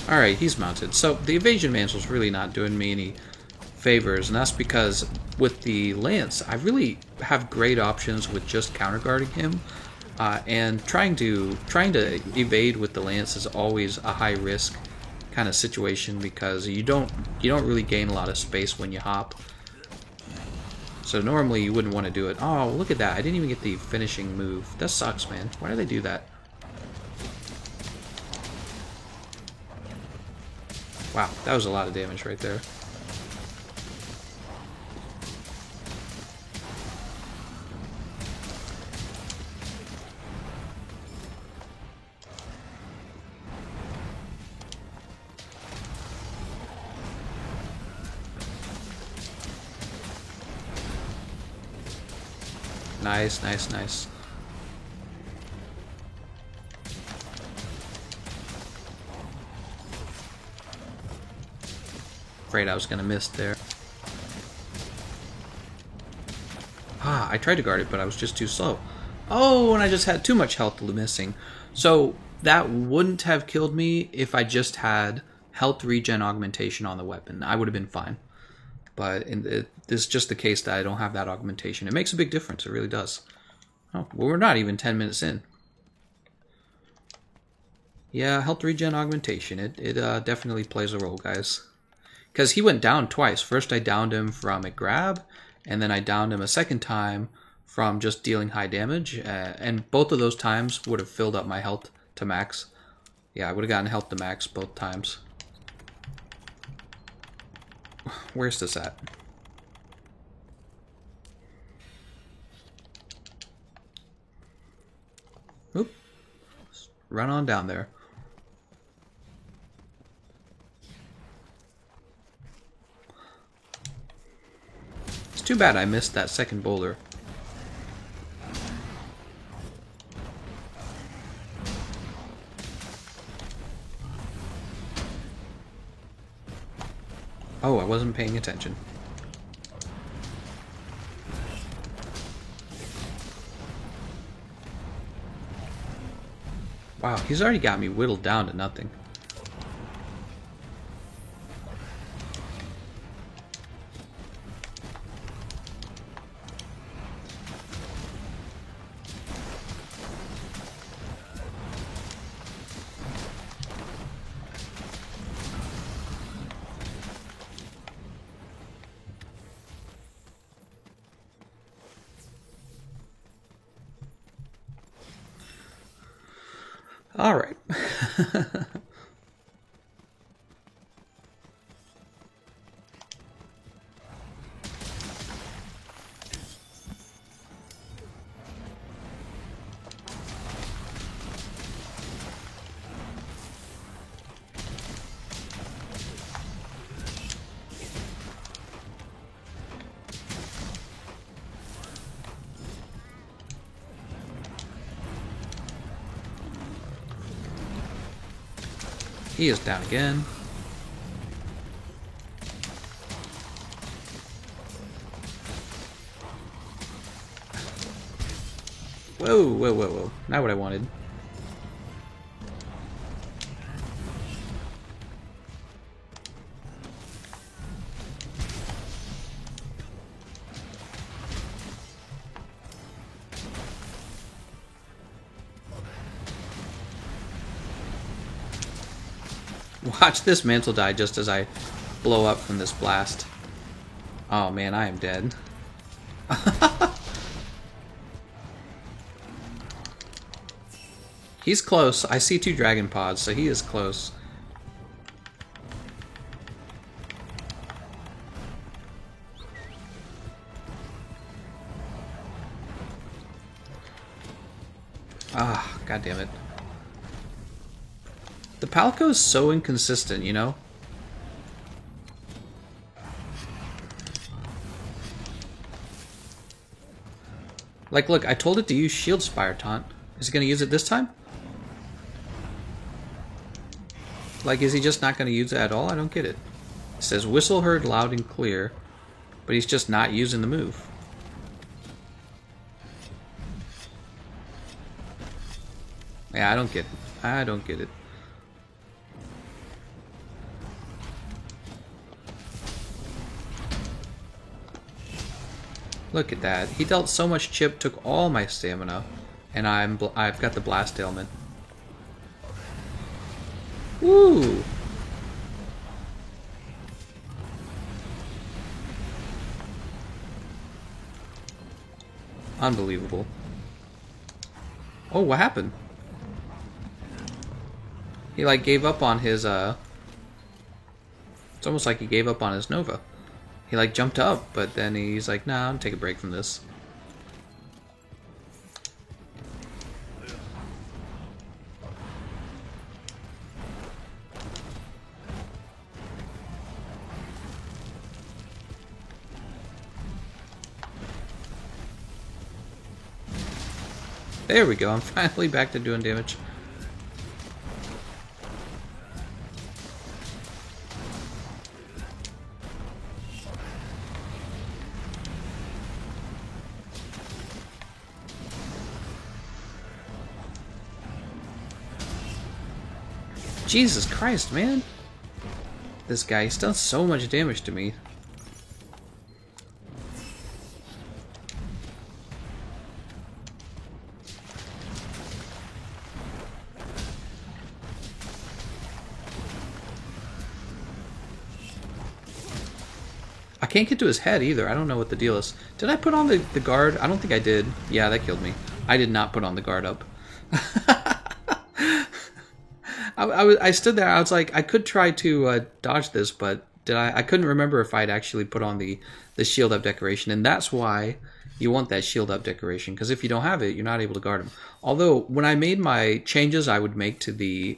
[SPEAKER 1] Alright, he's mounted. So the evasion mantle's really not doing me any favors, and that's because with the lance, I really have great options with just counterguarding him, and trying to evade with the lance is always a high risk kind of situation because you don't really gain a lot of space when you hop. So normally you wouldn't want to do it. Oh, look at that! I didn't even get the finishing move. That sucks, man. Why do they do that? Wow, that was a lot of damage right there. Nice, nice, nice. Afraid I was gonna miss there. Ah, I tried to guard it, but I was just too slow. Oh, and I just had too much health missing. So that wouldn't have killed me if I just had health regen augmentation on the weapon. I would have been fine. But this is just the case that I don't have that augmentation. It makes a big difference. It really does. Oh, well, we're not even 10 minutes in. Yeah, health regen augmentation. It definitely plays a role, guys. Because he went down twice. First I downed him from a grab, and then I downed him a second time from just dealing high damage. And both of those times would have filled up my health to max. Yeah, I would have gotten health to max both times. Where's this at? Oop. Run on down there. It's too bad I missed that second boulder. Oh, I wasn't paying attention. Wow, he's already got me whittled down to nothing. All right. He is down again. Whoa, whoa, whoa, whoa. Not what I wanted. Watch this mantle die just as I blow up from this blast. Oh man, I am dead. He's close. I see 2 dragon pods, so he is close. Ah, god damn it. The Palico is so inconsistent, you know? Like, look, I told it to use Shield Spire Taunt. Is it going to use it this time? Like, is he just not going to use it at all? I don't get it. It says, whistle heard loud and clear, but he's just not using the move. Yeah, I don't get it. I don't get it. Look at that. He dealt so much chip, took all my stamina, and I've got the blast ailment. Woo! Unbelievable. Oh, what happened? He like gave up on his it's almost like he gave up on his Nova. He like jumped up, but then he's like, nah, I'll take a break from this. There we go, I'm finally back to doing damage. Jesus Christ, man! This guy, he's done so much damage to me. I can't get to his head either. I don't know what the deal is. Did I put on the guard? I don't think I did. Yeah, that killed me. I did not put on the guard up. I stood there. I was like, I could try to dodge this, but did I? I couldn't remember if I'd actually put on the shield up decoration, and that's why you want that shield up decoration, because if you don't have it, you're not able to guard him. Although when I made my changes I would make to the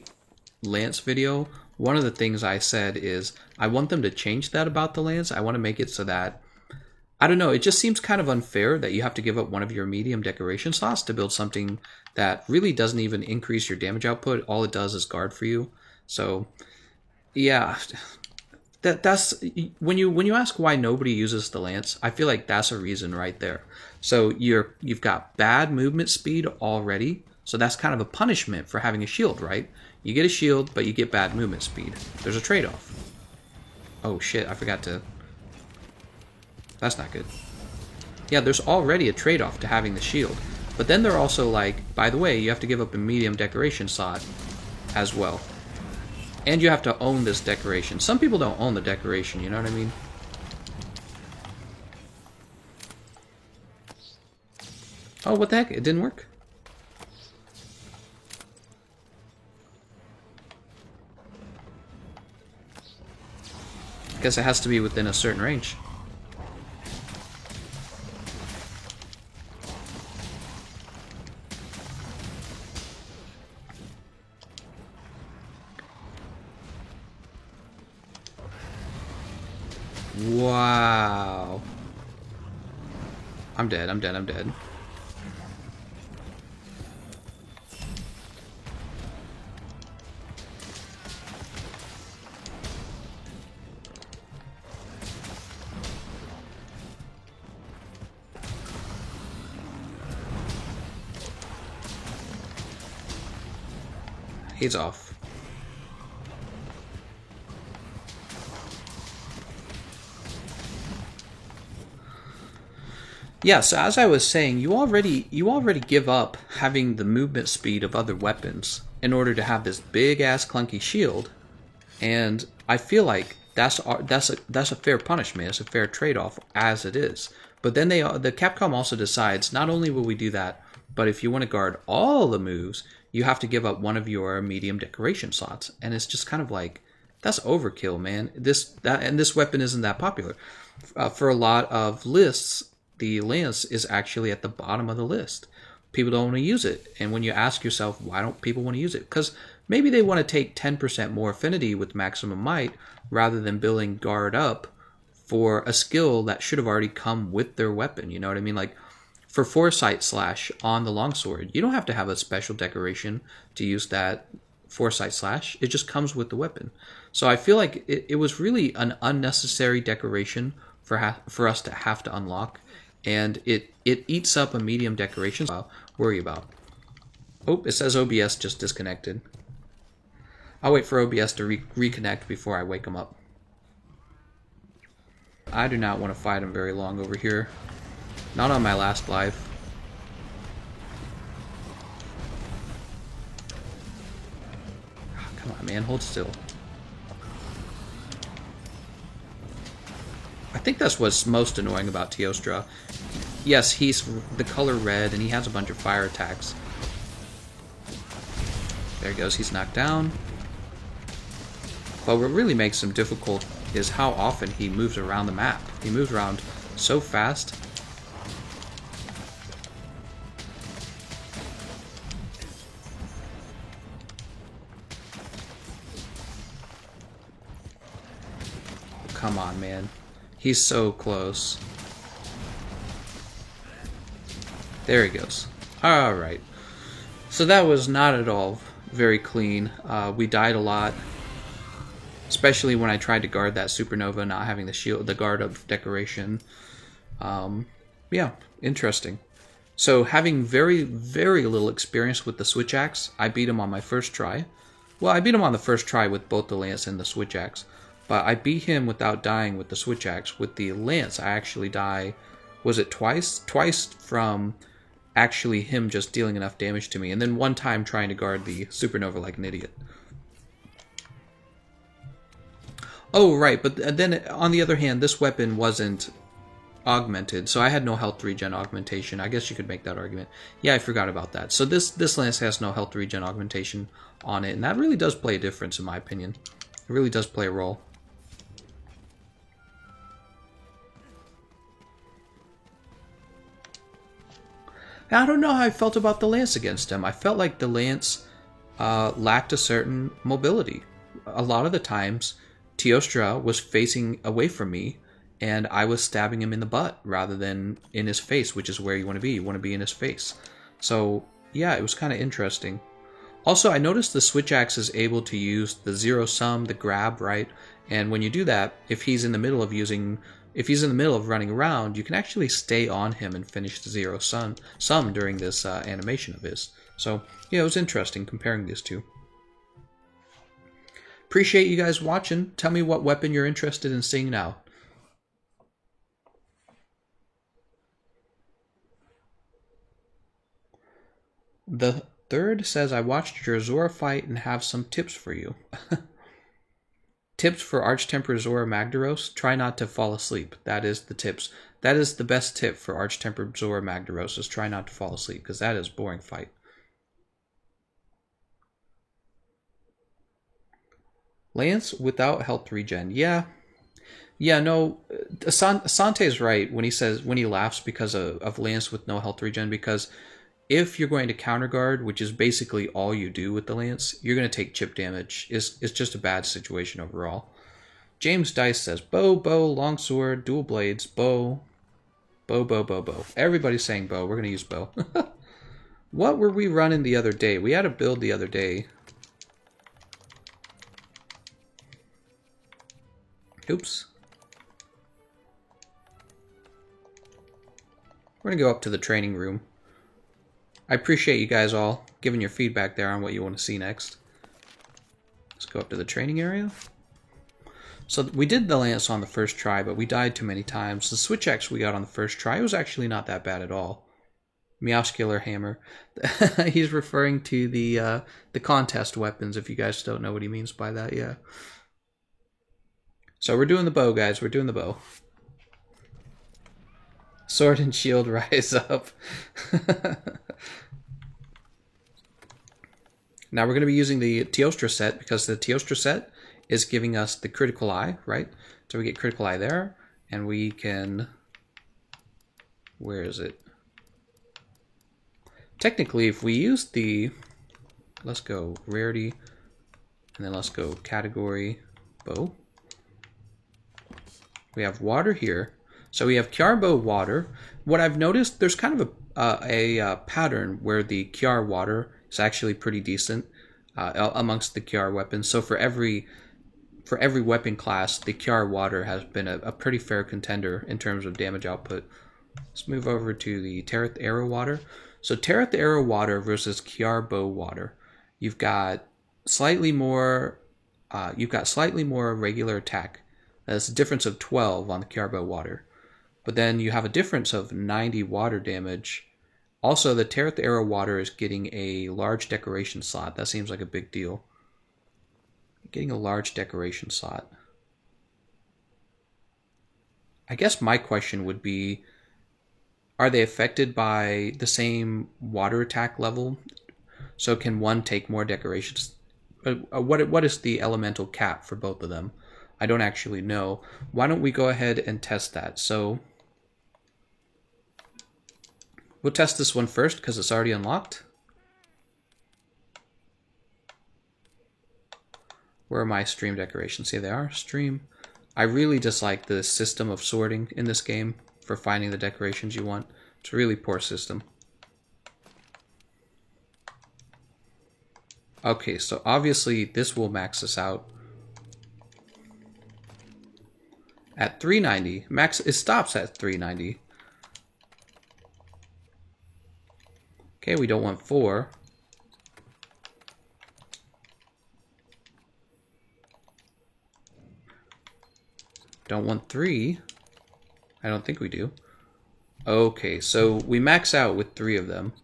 [SPEAKER 1] Lance video, one of the things I said is I want them to change that about the Lance. I want to make it so that, I don't know, it just seems kind of unfair that you have to give up one of your medium decoration slots to build something that really doesn't even increase your damage output. All it does is guard for you. So, yeah, that's when you ask why nobody uses the Lance, I feel like that's a reason right there. So you've got bad movement speed already. So that's kind of a punishment for having a shield, right? You get a shield, but you get bad movement speed. There's a trade-off. Oh shit, I forgot to... That's not good. Yeah, there's already a trade-off to having the shield. But then they're also like, by the way, you have to give up a medium decoration slot as well. And you have to own this decoration. Some people don't own the decoration, you know what I mean? Oh, what the heck? It didn't work? Guess it has to be within a certain range. Wow. I'm dead, I'm dead, I'm dead. He's off. Yeah, so as I was saying, you already give up having the movement speed of other weapons in order to have this big ass clunky shield, and I feel like that's a fair punishment. It's a fair trade-off as it is. But then the Capcom also decides not only will we do that, but if you want to guard all the moves, you have to give up one of your medium decoration slots, and it's just kind of like, that's overkill, man. This weapon isn't that popular. For a lot of lists, the Lance is actually at the bottom of the list. People don't want to use it, and when you ask yourself why don't people want to use it, because maybe they want to take 10% more affinity with maximum might rather than building guard up for a skill that should have already come with their weapon. You know what I mean? Like for Foresight Slash on the longsword, you don't have to have a special decoration to use that Foresight Slash. It just comes with the weapon. So I feel like it was really an unnecessary decoration for us to have to unlock, and it eats up a medium decoration. So worry about. Oh, it says OBS just disconnected. I'll wait for OBS to reconnect before I wake him up. I do not want to fight him very long over here. Not on my last life. Oh, come on, man. Hold still. I think that's what's most annoying about Teostra. Yes, he's the color red, and he has a bunch of fire attacks. There he goes. He's knocked down. But what really makes him difficult is how often he moves around the map. He moves around so fast. Come on, man. He's so close. There he goes. Alright. So that was not at all very clean. We died a lot, especially when I tried to guard that supernova, not having the shield, the guard of decoration. Yeah, interesting. So having very, very little experience with the switch axe, I beat him on my first try. Well, I beat him on the first try with both the lance and the switch axe, but I beat him without dying with the switch axe. With the lance, I actually die. Was it twice? Twice from actually him just dealing enough damage to me, and then one time trying to guard the supernova like an idiot. Oh, right, but then on the other hand, this weapon wasn't augmented, so I had no health regen augmentation. I guess you could make that argument. Yeah, I forgot about that. So this lance has no health regen augmentation on it, and that really does play a difference in my opinion. It really does play a role. I don't know how I felt about the lance against him. I felt like the lance lacked a certain mobility. A lot of the times, Teostra was facing away from me, and I was stabbing him in the butt rather than in his face, which is where you want to be. You want to be in his face. So, yeah, it was kind of interesting. Also, I noticed the switch axe is able to use the zero sum, the grab, right? And when you do that, if he's in the middle of running around, you can actually stay on him and finish the zero sum during this animation of his. So, yeah, it was interesting comparing these two. Appreciate you guys watching. Tell me what weapon you're interested in seeing now. The third says, I watched your Zora fight and have some tips for you. Tips for Arch-Tempered Zora Magdaros: try not to fall asleep. That is the tips. That is the best tip for Arch-Tempered Zora Magdaros, is try not to fall asleep, because that is a boring fight. Lance without health regen. Yeah, no, Asante's right when he laughs because of Lance with no health regen, because if you're going to counter guard, which is basically all you do with the lance, you're going to take chip damage. It's just a bad situation overall. James Dice says, bow, longsword, dual blades, bow. Everybody's saying bow. We're going to use bow. What were we running the other day? We had a build the other day. Oops. We're going to go up to the training room. I appreciate you guys all giving your feedback there on what you want to see next. Let's go up to the training area. So we did the lance on the first try, but we died too many times. The switch axe we got on the first try was actually not that bad at all. Meowscular hammer. He's referring to the contest weapons, if you guys don't know what he means by that, yeah. So we're doing the bow, guys. We're doing the bow. Sword and shield rise up. Now we're going to be using the Teostra set, because the Teostra set is giving us the critical eye, right? So we get critical eye there, and we can... Where is it? Technically, if we use the... Let's go rarity, and then let's go category, bow. We have water here. So we have Kiar bow water. What I've noticed, there's kind of a pattern where the Kiar water is actually pretty decent amongst the Kiar weapons. So for every weapon class, the Kiar water has been a pretty fair contender in terms of damage output. Let's move over to the Tareth Arrow water. So Tareth Arrow water versus Kiar bow water. You've got slightly more regular attack. That's a difference of 12 on the Kiar bow water. But then you have a difference of 90 water damage. Also, the Tareth Arrow water is getting a large decoration slot. That seems like a big deal. Getting a large decoration slot. I guess my question would be, are they affected by the same water attack level? So can one take more decorations? What is the elemental cap for both of them? I don't actually know. Why don't we go ahead and test that? So we'll test this one first because it's already unlocked. Where are my stream decorations? Here they are. Stream. I really dislike the system of sorting in this game for finding the decorations you want. It's a really poor system. Okay, so obviously this will max us out at 390. Max, it stops at 390. Okay, we don't want 4. Don't want 3. I don't think we do. Okay, so we max out with 3 of them.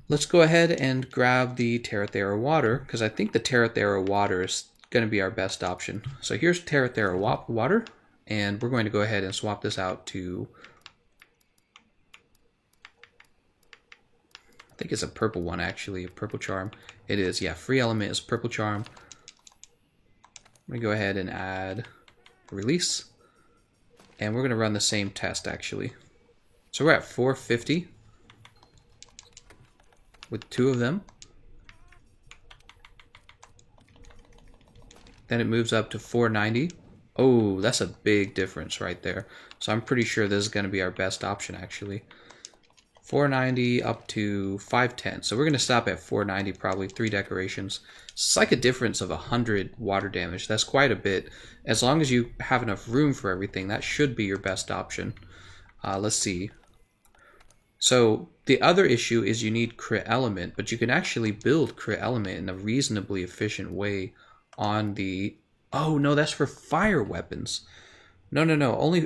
[SPEAKER 1] Let's go ahead and grab the Terra Thera water, because I think the Terra Thera water is going to be our best option. So here's Terra Thera water, and we're going to go ahead and swap this out to, I think it's a purple one actually, a purple charm. It is, yeah, free element is purple charm. I'm going to go ahead and add release, and we're going to run the same test actually. So we're at 450 with 2 of them. Then it moves up to 490. Oh, that's a big difference right there. So I'm pretty sure this is going to be our best option actually. 490 up to 510. So we're going to stop at 490, probably 3 decorations. It's like a difference of 100 water damage. That's quite a bit. As long as you have enough room for everything, that should be your best option. Let's see. So the other issue is you need crit element, but you can actually build crit element in a reasonably efficient way on the... Oh, no, that's for fire weapons. No.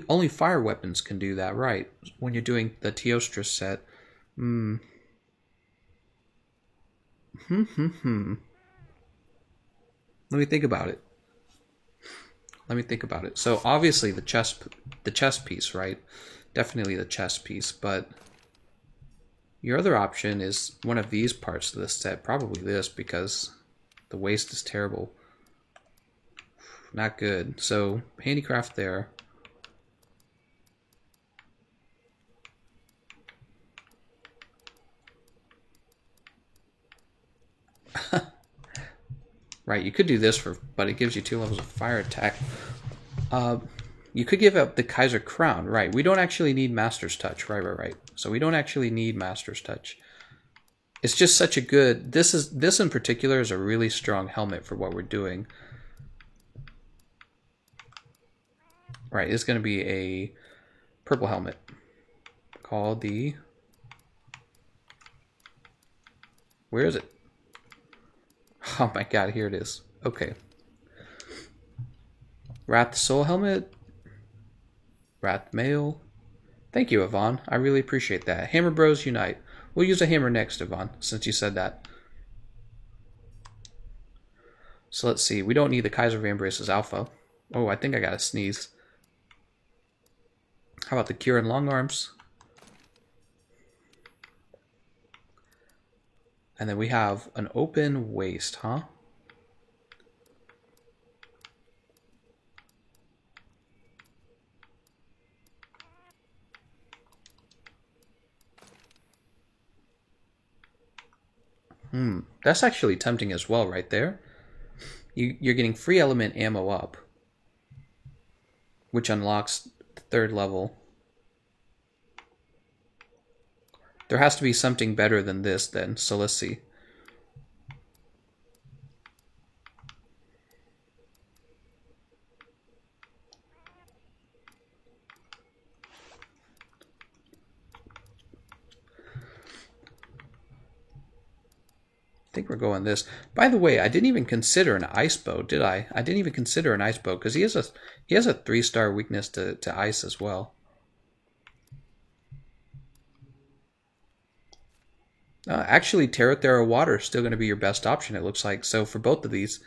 [SPEAKER 1] Only fire weapons can do that, right? When you're doing the Teostra set. Let me think about it. So obviously the chest piece, right? Definitely the chest piece, but your other option is one of these parts of the set, probably this, because the waste is terrible. Not good. So handicraft there. Right, you could do this but it gives you 2 levels of fire attack. You could give up the Kaiser Crown, right? We don't actually need Master's Touch, right. So we don't actually need Master's Touch. It's just such a good... This in particular is a really strong helmet for what we're doing. Right, it's going to be a purple helmet called the... Where is it? Oh my god, here it is. Okay. Wrath Soul Helmet. Wrath Mail. Thank you, Yvonne. I really appreciate that. Hammer Bros Unite. We'll use a hammer next, Yvonne, since you said that. So let's see. We don't need the Kaiser Vambrace's Alpha. Oh, I think I got a sneeze. How about the Kirin Longarms? And then we have an open waste, huh? That's actually tempting as well right there. You're getting free element ammo up, which unlocks the 3rd level. There has to be something better than this then, so let's see. I think we're going this. By the way, I didn't even consider an ice bow, did I? I didn't even consider an ice bow because he has a 3-star weakness to ice as well. Actually, Terra Thera water is still going to be your best option, it looks like. So for both of these,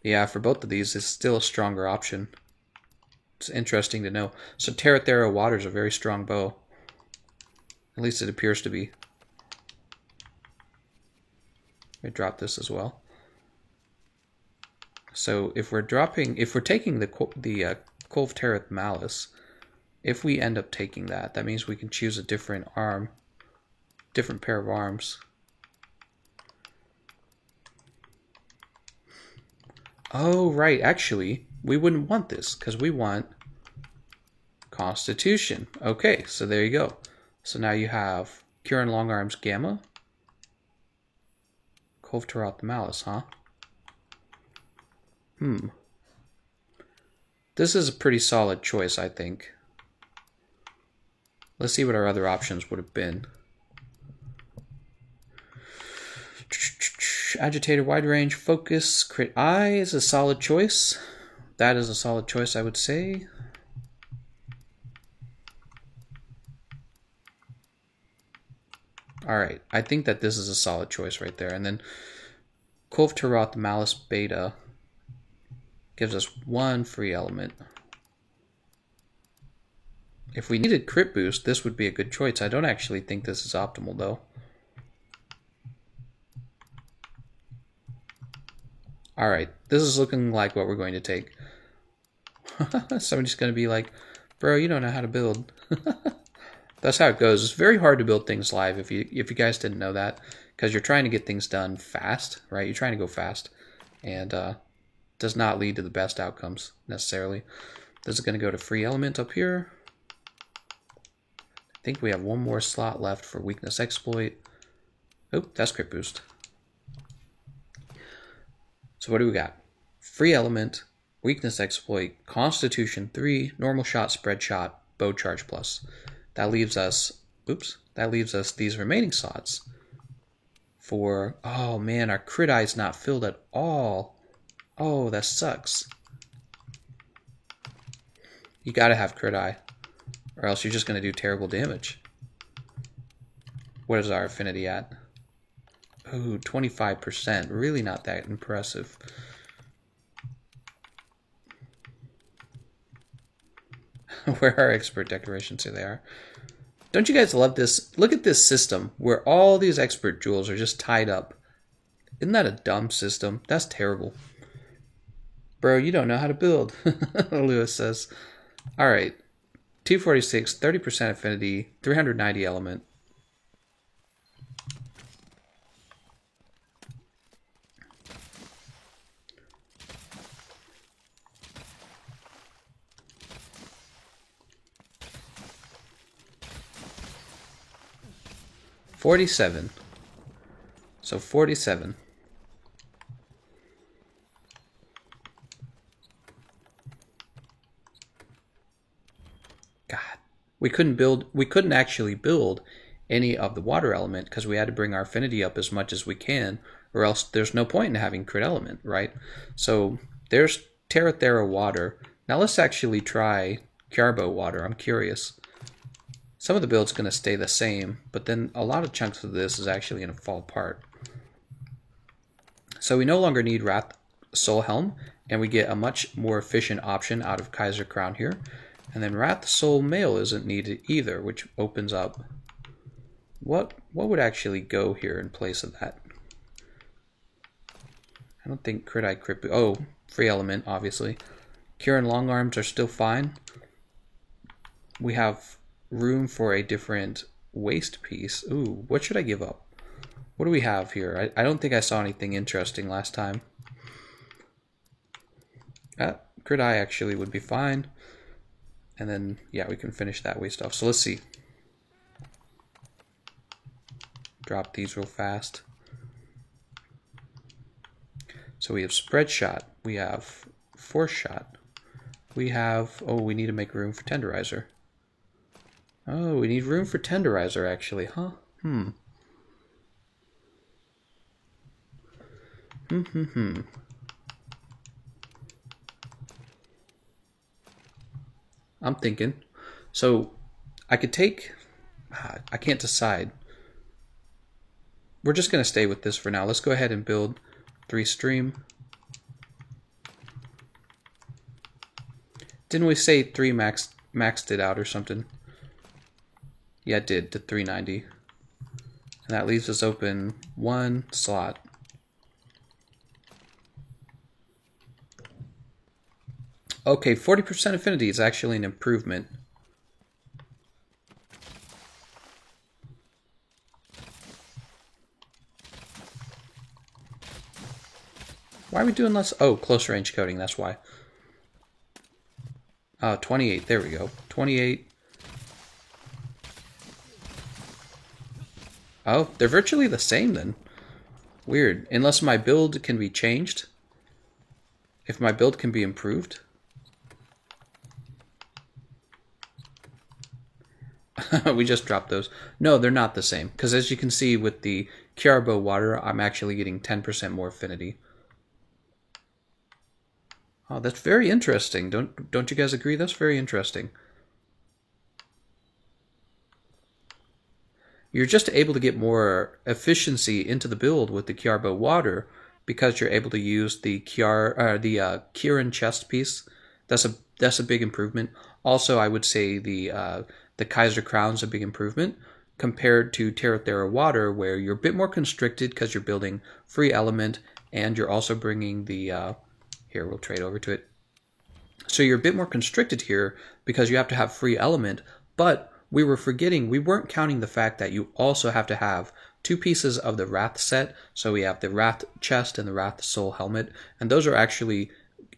[SPEAKER 1] yeah, for both of these, it's still a stronger option. It's interesting to know. So Terra Thera water is a very strong bow. At least it appears to be. I drop this as well. So if we're taking the Kolv Terrath Malice, if we end up taking that, that means we can choose a different arm, different pair of arms. Oh, right, actually, we wouldn't want this because we want Constitution. Okay, so there you go. So now you have Kirin Longarms Gamma, Cove Taroth the Malice, huh? This is a pretty solid choice, I think. Let's see what our other options would have been. Agitator, Wide Range, Focus, Crit Eye is a solid choice. That is a solid choice, I would say. Alright, I think that this is a solid choice right there. And then Cove Taroth the Malice Beta gives us one free element. If we needed crit boost, this would be a good choice. I don't actually think this is optimal though. Alright, this is looking like what we're going to take. Somebody's going to be like, bro, you don't know how to build. That's how it goes. It's very hard to build things live if you guys didn't know that, because you're trying to get things done fast, right? You're trying to go fast, and does not lead to the best outcomes necessarily. This is going to go to free element up here. I think we have one more slot left for weakness exploit. Oh, that's crit boost. So what do we got? Free element, weakness exploit, constitution 3, normal shot, spread shot, bow charge plus. That leaves us, that leaves us these remaining slots for, oh man, our crit eye is not filled at all. Oh, that sucks. You gotta have crit eye, or else you're just gonna do terrible damage. What is our affinity at? Ooh, 25%. Really not that impressive. Where are expert decorations? Here they are. Don't you guys love this? Look at this system where all these expert jewels are just tied up. Isn't that a dumb system? That's terrible. Bro, you don't know how to build, Lewis says. All right. 246, 30% affinity, 390 element. $47. So 47. God, we couldn't actually build any of the water element because we had to bring our affinity up as much as we can, or else there's no point in having crit element, right? So there's Terra Thera water. Now let's actually try Carbo water. I'm curious. Some of the build's going to stay the same, but then a lot of chunks of this is actually going to fall apart. So we no longer need Wrath Soul Helm, and we get a much more efficient option out of Kaiser Crown here. And then Wrath Soul Mail isn't needed either, which opens up... What would actually go here in place of that? I don't think Crit Eye Crit... Oh, free element, obviously. Cure and Long Arms are still fine. We have room for a different waste piece. Ooh, what should I give up? What do we have here? I don't think I saw anything interesting last time. Crit Eye actually would be fine. And then, yeah, we can finish that waste off. So let's see. Drop these real fast. So we have Spread Shot. We have Force Shot. We have... Oh, we need to make room for Tenderizer. Oh, we need room for Tenderizer, actually, huh? I'm thinking. So, I could take... I can't decide. We're just going to stay with this for now. Let's go ahead and build 3 stream. Didn't we say 3 maxed it out or something? Yeah, it did, to 390. And that leaves us open 1 slot. Okay, 40% affinity is actually an improvement. Why are we doing less? Oh, close range coding, that's why. 28, there we go. 28. Oh, they're virtually the same then. Weird. Unless my build can be changed. If my build can be improved. We just dropped those. No, they're not the same. Because as you can see with the Kiarbo water, I'm actually getting 10% more affinity. Oh, that's very interesting. Don't you guys agree? That's very interesting. You're just able to get more efficiency into the build with the Kiarbo water because you're able to use the Kirin chest piece. That's a big improvement. Also, I would say the Kaiser Crown's a big improvement compared to Terra Thera water, where you're a bit more constricted because you're building free element and you're also bringing the here, we'll trade over to it. So you're a bit more constricted here because you have to have free element, but we weren't counting the fact that you also have to have 2 pieces of the Wrath set. So we have the Wrath chest and the Wrath soul helmet, and those are actually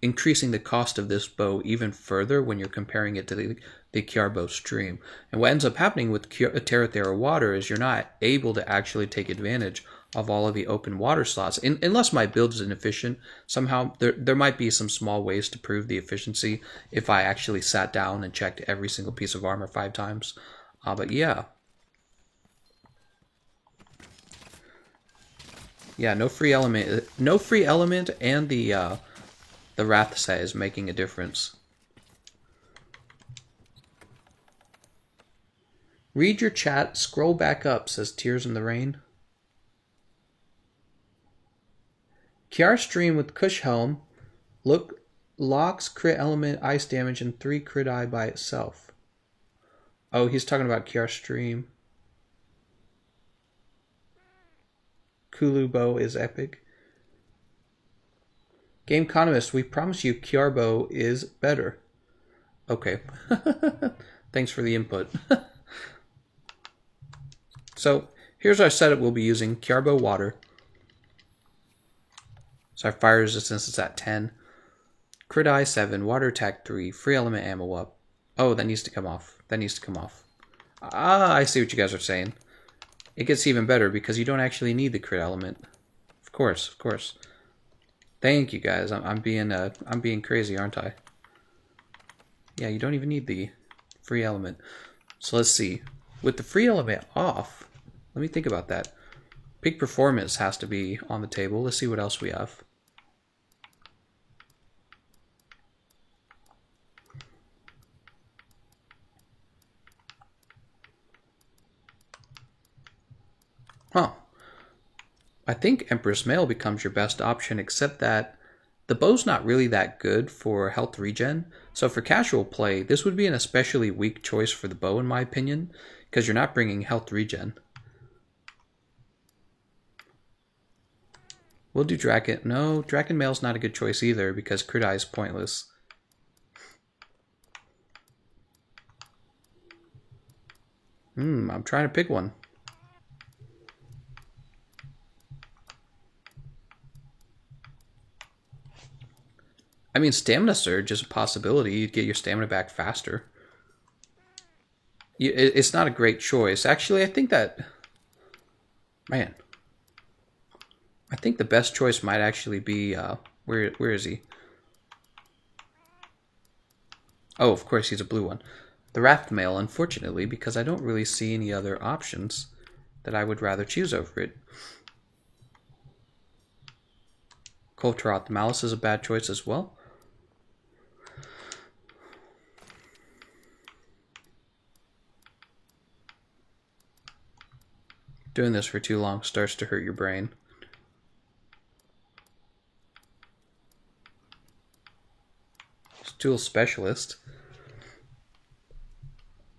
[SPEAKER 1] increasing the cost of this bow even further when you're comparing it to the Kiarbo stream. And what ends up happening with Terra Thera water is you're not able to actually take advantage of all of the open water slots. Unless my build is inefficient, somehow there might be some small ways to prove the efficiency if I actually sat down and checked every single piece of armor 5 times. But yeah. Yeah, no free element and the Wrath set is making a difference. Read your chat, scroll back up, says Tears in the Rain. Kiar stream with Kush Helm locks crit element ice damage and 3 crit eye by itself. Oh, he's talking about Kiar stream. Kulu bow is epic. Game Economist, we promise you Kiarbo is better. Okay. Thanks for the input. So here's our setup we'll be using. Kiarbo water. So our fire resistance is at 10. Crit eye 7. Water attack 3. Free element ammo up. Oh, that needs to come off. That needs to come off. Ah, I see what you guys are saying. It gets even better because you don't actually need the crit element. Of course, of course. Thank you guys. I'm being crazy, aren't I? Yeah, you don't even need the free element. So let's see. With the free element off, let me think about that. Peak performance has to be on the table. Let's see what else we have. Huh. I think Empress Mail becomes your best option, except that the bow's not really that good for health regen. So for casual play, this would be an especially weak choice for the bow in my opinion, because you're not bringing health regen. We'll do Draken. No, Draken Mail's not a good choice either because crit eye is pointless. I'm trying to pick one. I mean, Stamina Surge is a possibility. You'd get your stamina back faster. It's not a great choice. Actually, I think that... Man. I think the best choice might actually be... where is he? Oh, of course, he's a blue one. The Wrath Mail, unfortunately, because I don't really see any other options that I would rather choose over it. Kol'Tarot, the Malice is a bad choice as well. Doing this for too long starts to hurt your brain. Tool Specialist.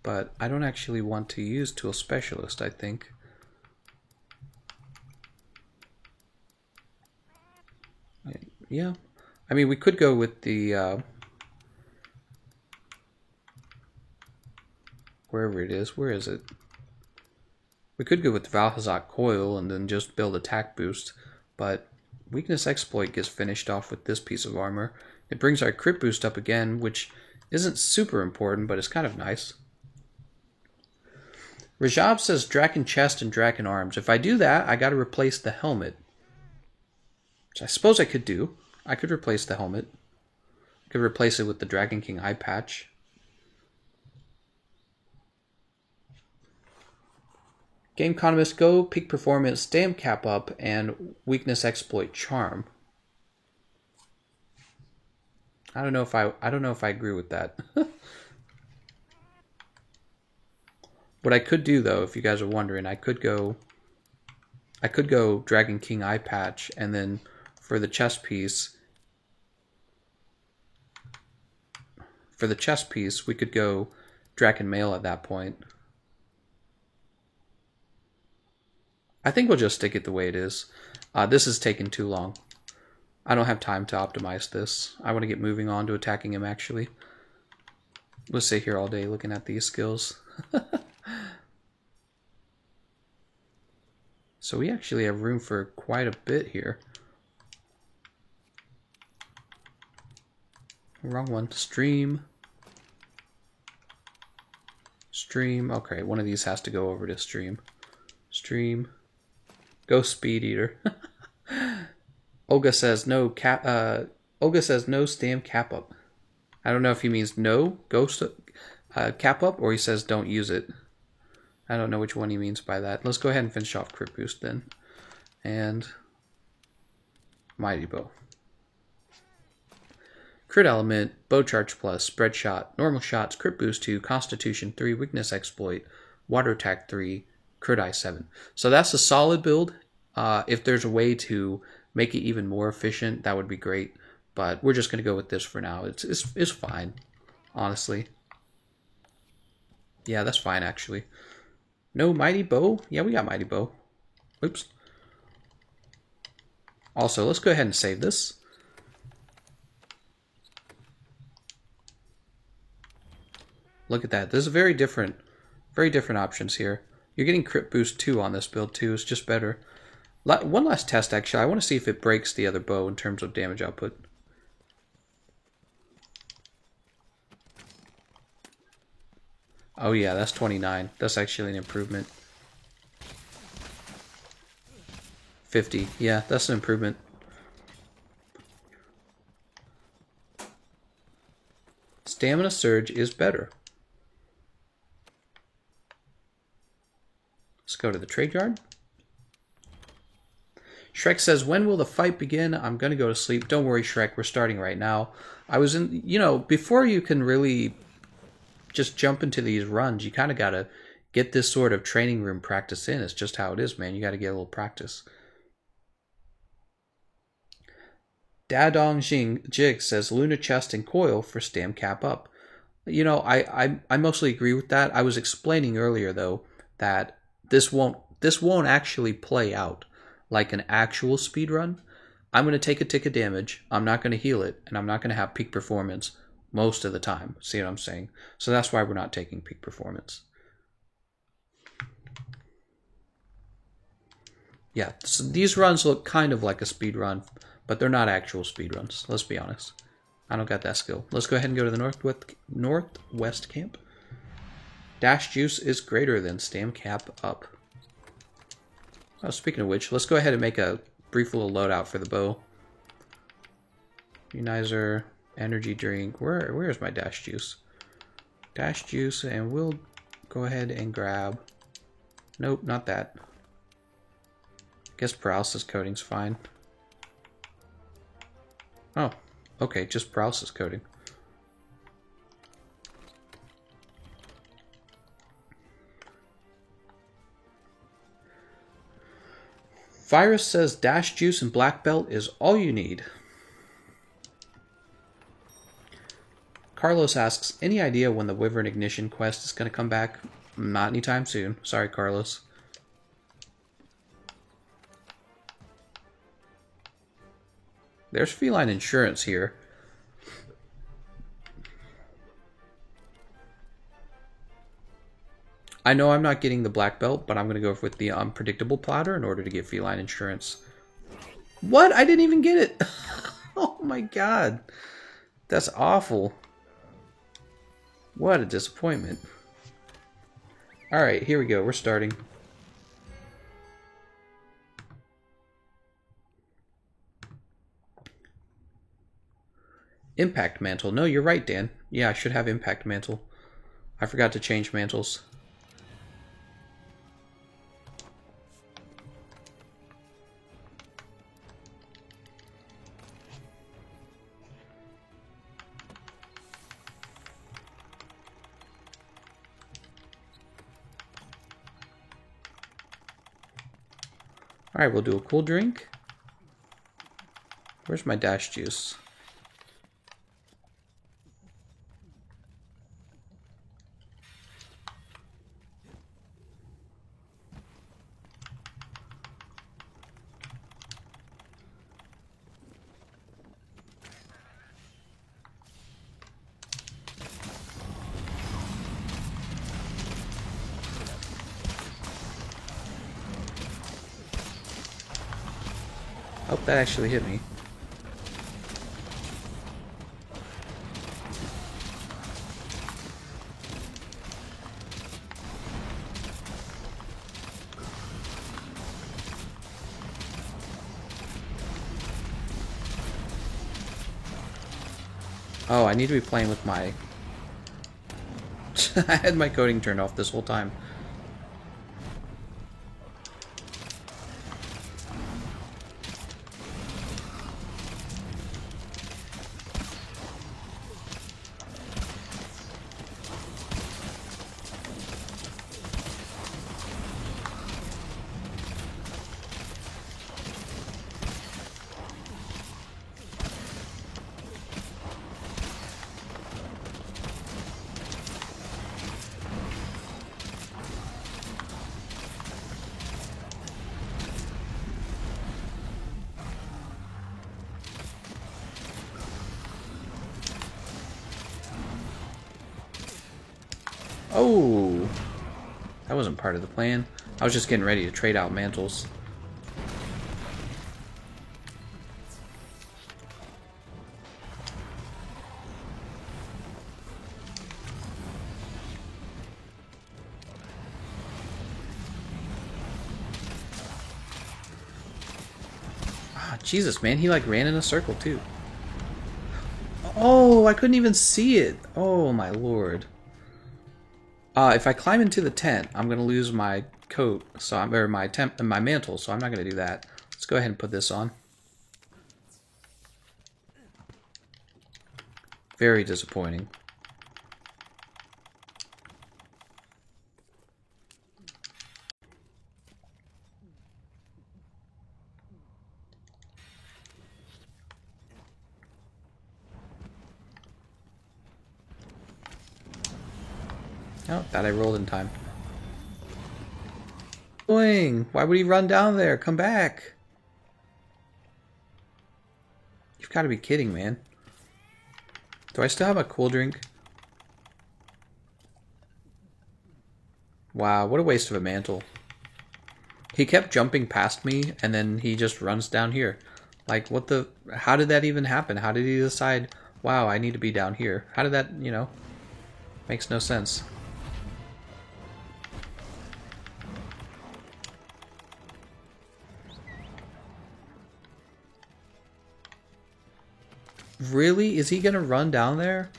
[SPEAKER 1] But I don't actually want to use Tool Specialist, I think. Yeah. I mean, we could go with the... wherever it is. Where is it? We could go with the Valhazak Coil and then just build attack boost, but Weakness Exploit gets finished off with this piece of armor. It brings our crit boost up again, which isn't super important, but it's kind of nice. Rajab says Draken Chest and Draken Arms. If I do that, I gotta replace the helmet. Which I suppose I could do. I could replace the helmet. Could replace it with the Dragon King eye patch. Game economist, go peak performance, stamp cap up, and weakness exploit charm. I don't know if I agree with that. What I could do though, if you guys are wondering, I could go Dragon King eye patch, and then for the chest piece, we could go Draken Mail at that point. I think we'll just stick it the way it is. This is taking too long. I don't have time to optimize this. I want to get moving on to attacking him, actually. We'll sit here all day looking at these skills. So we actually have room for quite a bit here. Wrong one. Stream. Stream. Okay, one of these has to go over to stream. Stream. Go Speed Eater. Olga says no Olga says no stam cap up. I don't know if he means no ghost cap up, or he says don't use it. I don't know which one he means by that. Let's go ahead and finish off crit boost then. And Mighty Bow. Crit element, bow charge plus, spread shot, normal shots, crit boost 2, constitution 3, weakness exploit, water attack 3, crit eye 7. So that's a solid build. If there's a way to make it even more efficient, that would be great. But we're just going to go with this for now. It's fine, honestly. Yeah, that's fine, actually. No Mighty Bow? Yeah, we got Mighty Bow. Oops. Also, let's go ahead and save this. Look at that. There's very different options here. You're getting crit boost 2 on this build too. It's just better. One last test, actually. I want to see if it breaks the other bow in terms of damage output. Oh yeah, that's 29. That's actually an improvement. 50. Yeah, that's an improvement. Stamina Surge is better. Let's go to the trade yard. Shrek says, when will the fight begin? I'm going to go to sleep. Don't worry, Shrek. We're starting right now. I was in, before you can really just jump into these runs, you kind of got to get this sort of training room practice in. It's just how it is, man. You got to get a little practice. Dadong Jig says, Luna chest and coil for stam cap up. I mostly agree with that. I was explaining earlier, though, that this won't actually play out like an actual speed run. I'm going to take a tick of damage. I'm not going to heal it, and I'm not going to have peak performance most of the time. See what I'm saying? So that's why we're not taking peak performance. Yeah, so these runs look kind of like a speed run, but they're not actual speed runs. Let's be honest. I don't got that skill. Let's go ahead and go to the northwest camp. Dash juice is greater than stam cap up. Oh, speaking of which, let's go ahead and make a brief little loadout for the bow. Unizer, energy drink. Where's my dash juice? Dash juice, and we'll go ahead and grab... Nope, not that. Guess paralysis coating's fine. Oh, okay, just paralysis coating. Virus says dash juice and black belt is all you need. Carlos asks, any idea when the Wyvern Ignition quest is going to come back? Not anytime soon. Sorry, Carlos. There's feline insurance here. I know I'm not getting the black belt, but I'm going to go with the unpredictable platter in order to get feline insurance. What? I didn't even get it. Oh my god. That's awful. What a disappointment. Alright, here we go. We're starting. Impact Mantle. No, you're right, Dan. Yeah, I should have Impact Mantle. I forgot to change mantles. Alright, we'll do a cool drink. Where's my dash juice? Oh, that actually hit me. Oh, I need to be playing with my... I had my coding turned off this whole time. Oh! That wasn't part of the plan. I was just getting ready to trade out mantles. Ah, Jesus, man, he like ran in a circle too. Oh, I couldn't even see it. Oh my lord. If I climb into the tent, I'm gonna lose my coat, so or my mantle, so I'm not gonna do that. Let's go ahead and put this on. Very disappointing. Oh, that I rolled in time. Boing! Why would he run down there? Come back! You've got to be kidding, man. Do I still have a cool drink? Wow, what a waste of a mantle. He kept jumping past me, and then he just runs down here. Like, what the... How did that even happen? How did he decide, wow, I need to be down here? How did that, you know... Makes no sense. Really? Is he gonna run down there?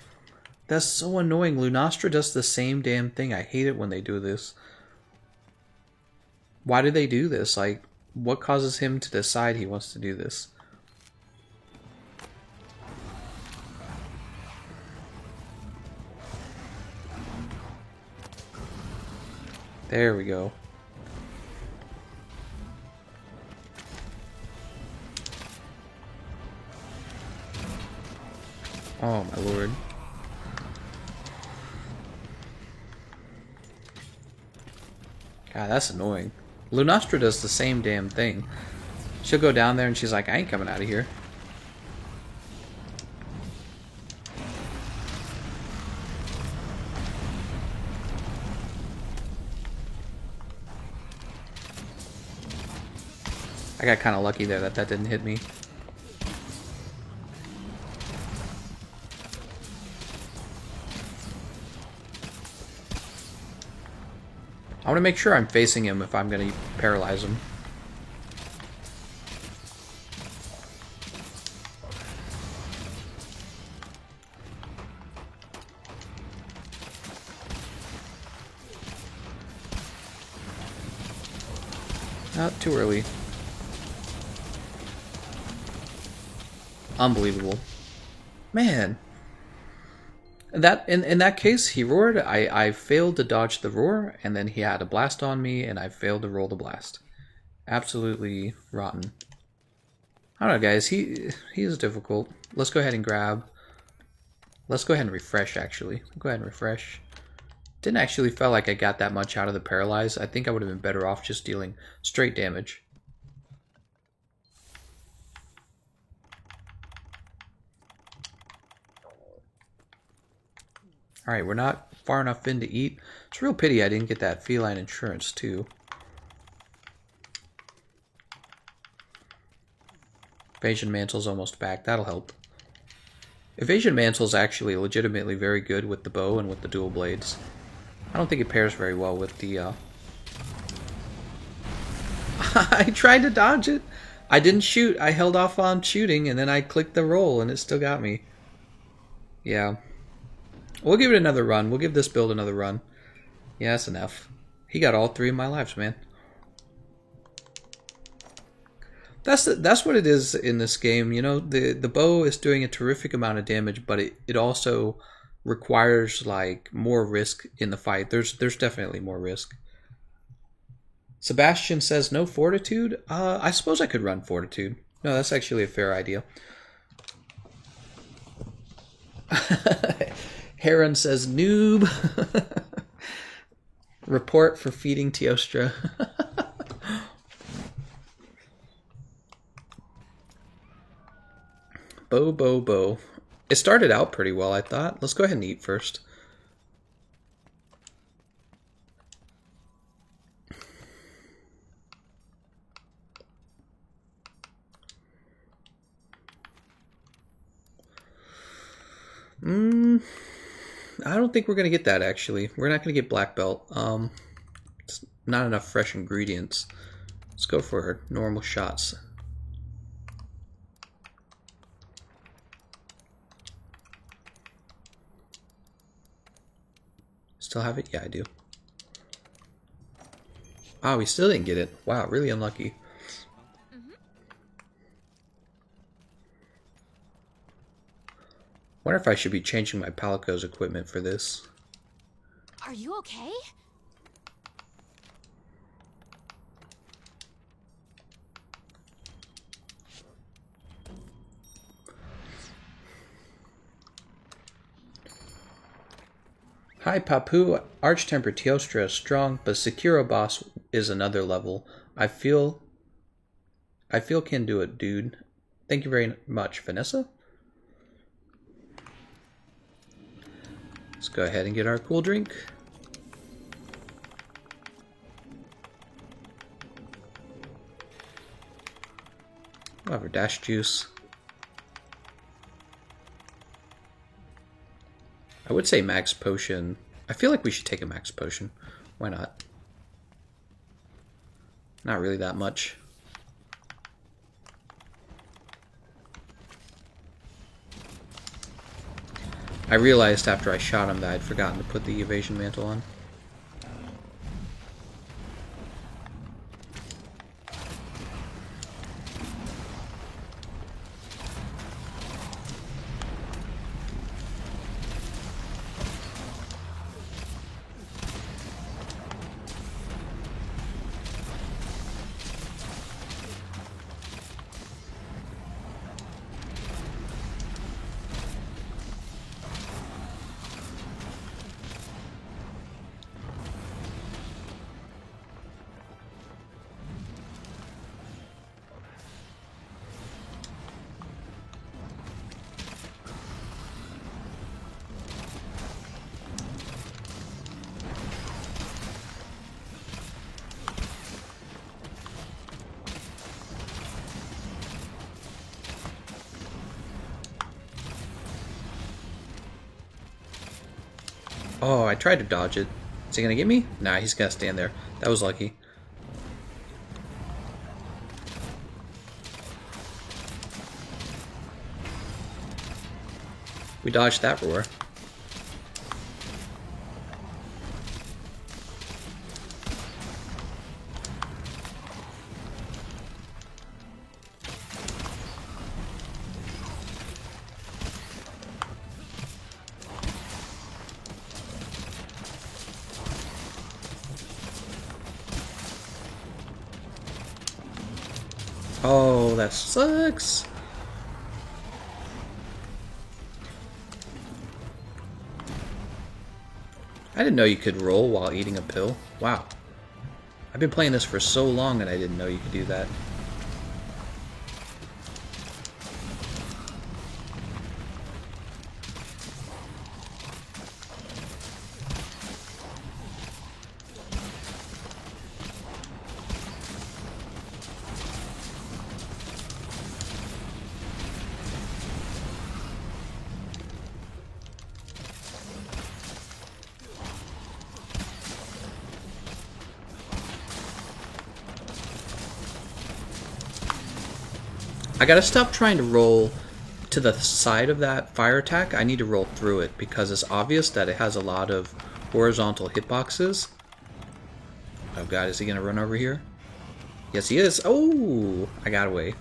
[SPEAKER 1] That's so annoying. Lunastra does the same damn thing. I hate it when they do this. Why do they do this? Like, what causes him to decide he wants to do this? There we go. Oh my lord. God, that's annoying. Lunastra does the same damn thing. She'll go down there and she's like, I ain't coming out of here. I got kind of lucky there that didn't hit me. I want to make sure I'm facing him if I'm going to paralyze him. Not too early. Unbelievable. Man. That in that case, he roared. I failed to dodge the roar, and then he had a blast on me, and I failed to roll the blast. Absolutely rotten. I don't know, guys. He's difficult. Let's go ahead and grab. Let's go ahead and refresh. Actually, go ahead and refresh. Didn't actually feel like I got that much out of the paralyze. I think I would have been better off just dealing straight damage. Alright, we're not far enough in to eat. It's a real pity I didn't get that feline insurance too. Evasion Mantle's almost back. That'll help. Evasion Mantle's actually legitimately very good with the bow and with the dual blades. I don't think it pairs very well with the... I tried to dodge it. I didn't shoot. I held off on shooting, and then I clicked the roll, and it still got me. Yeah. We'll give it another run. We'll give this build another run. Yeah, that's enough. He got all 3 of my lives, man. That's what it is in this game. You know, the bow is doing a terrific amount of damage, but it also requires like more risk in the fight. There's definitely more risk. Sebastian says no fortitude. I suppose I could run fortitude. No, that's actually a fair idea. Heron says noob. Report for feeding Teostra. Bow. It started out pretty well, I thought. Let's go ahead and eat first. I don't think we're going to get that, actually. We're not going to get black belt. It's not enough fresh ingredients. Let's go for normal shots. Still have it? Yeah, I do. Ah, we still didn't get it. Wow, really unlucky. Wonder if I should be changing my Palico's equipment for this.
[SPEAKER 2] Are you okay?
[SPEAKER 1] Hi Papu, Arch-Temper Teostra is strong, but Sekiro boss is another level. I feel can do it, dude. Thank you very much, Vanessa. Let's go ahead and get our cool drink. We'll have our dash juice. I would say max potion. I feel like we should take a max potion. Why not? Not really that much. I realized after I shot him that I'd forgotten to put the evasion mantle on. Oh, I tried to dodge it. Is he gonna get me? Nah, he's gonna stand there. That was lucky. We dodged that roar. Oh, that sucks. I didn't know you could roll while eating a pill. Wow. I've been playing this for so long and I didn't know you could do that. I gotta stop trying to roll to the side of that fire attack. I need to roll through it because it's obvious that it has a lot of horizontal hitboxes. Oh god, is he gonna run over here? Yes, he is. Oh, I got away.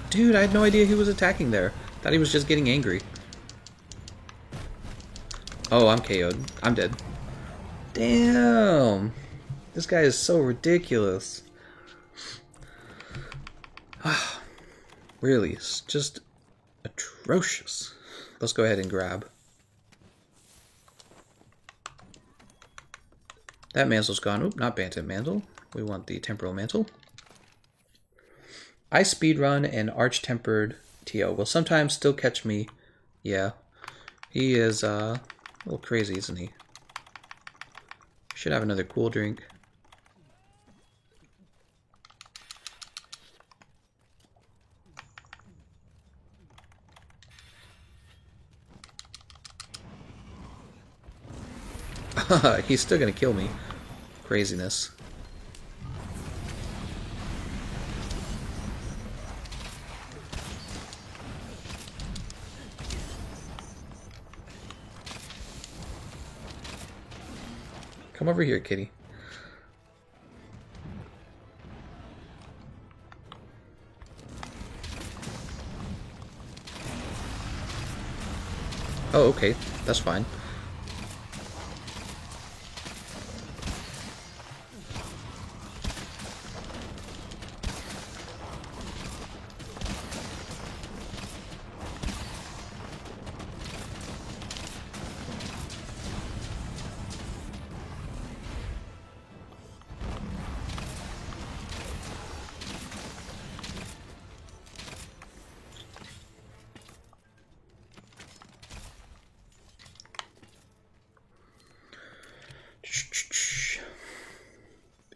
[SPEAKER 1] Dude, I had no idea he was attacking there. Thought he was just getting angry. Oh, I'm KO'd. I'm dead. Damn. This guy is so ridiculous. Really, it's just atrocious. Let's go ahead and grab. That mantle's gone. Oop, not Bantam Mantle. We want the Temporal Mantle. Ice Speedrun and Arch-Tempered Tio will sometimes still catch me. Yeah. He is a little crazy, isn't he? Should have another cool drink. He's still gonna kill me. Craziness. Come over here, kitty. Oh, okay. That's fine.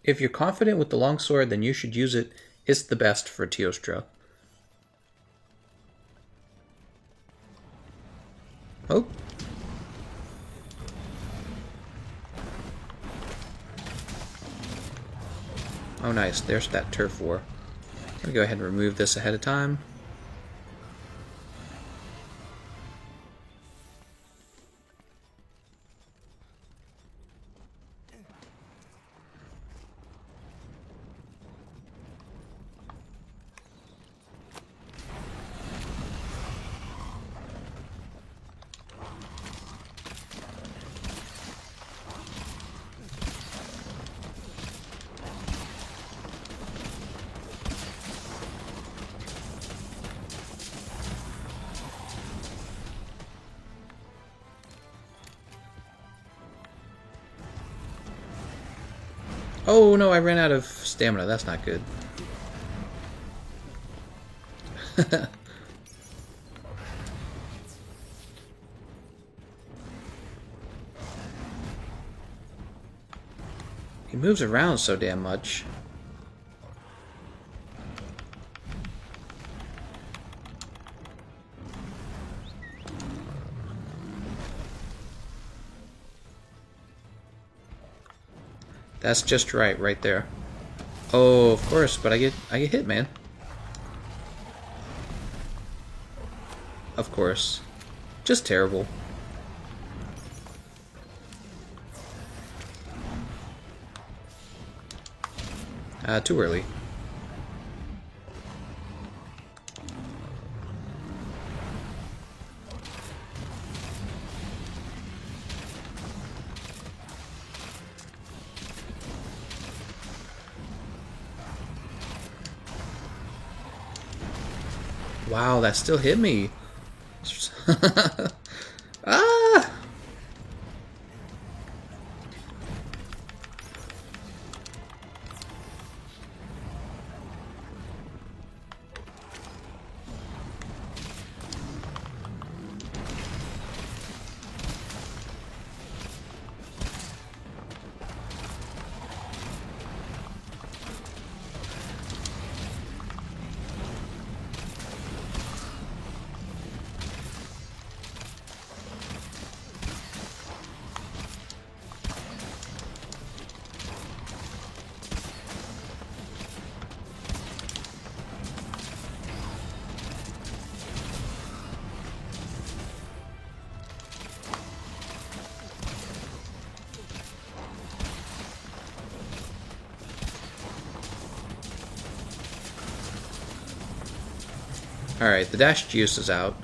[SPEAKER 1] If you're confident with the longsword, then you should use it. It's the best for Teostra. Oh. Oh, nice. There's that turf war. I'm gonna go ahead and remove this ahead of time. Oh no, I ran out of stamina. That's not good. He moves around so damn much. That's just right there. Oh, of course, but I get hit, man. Of course. Just terrible. Too early. Wow, that still hit me. Ah! Alright, the dash juice is out.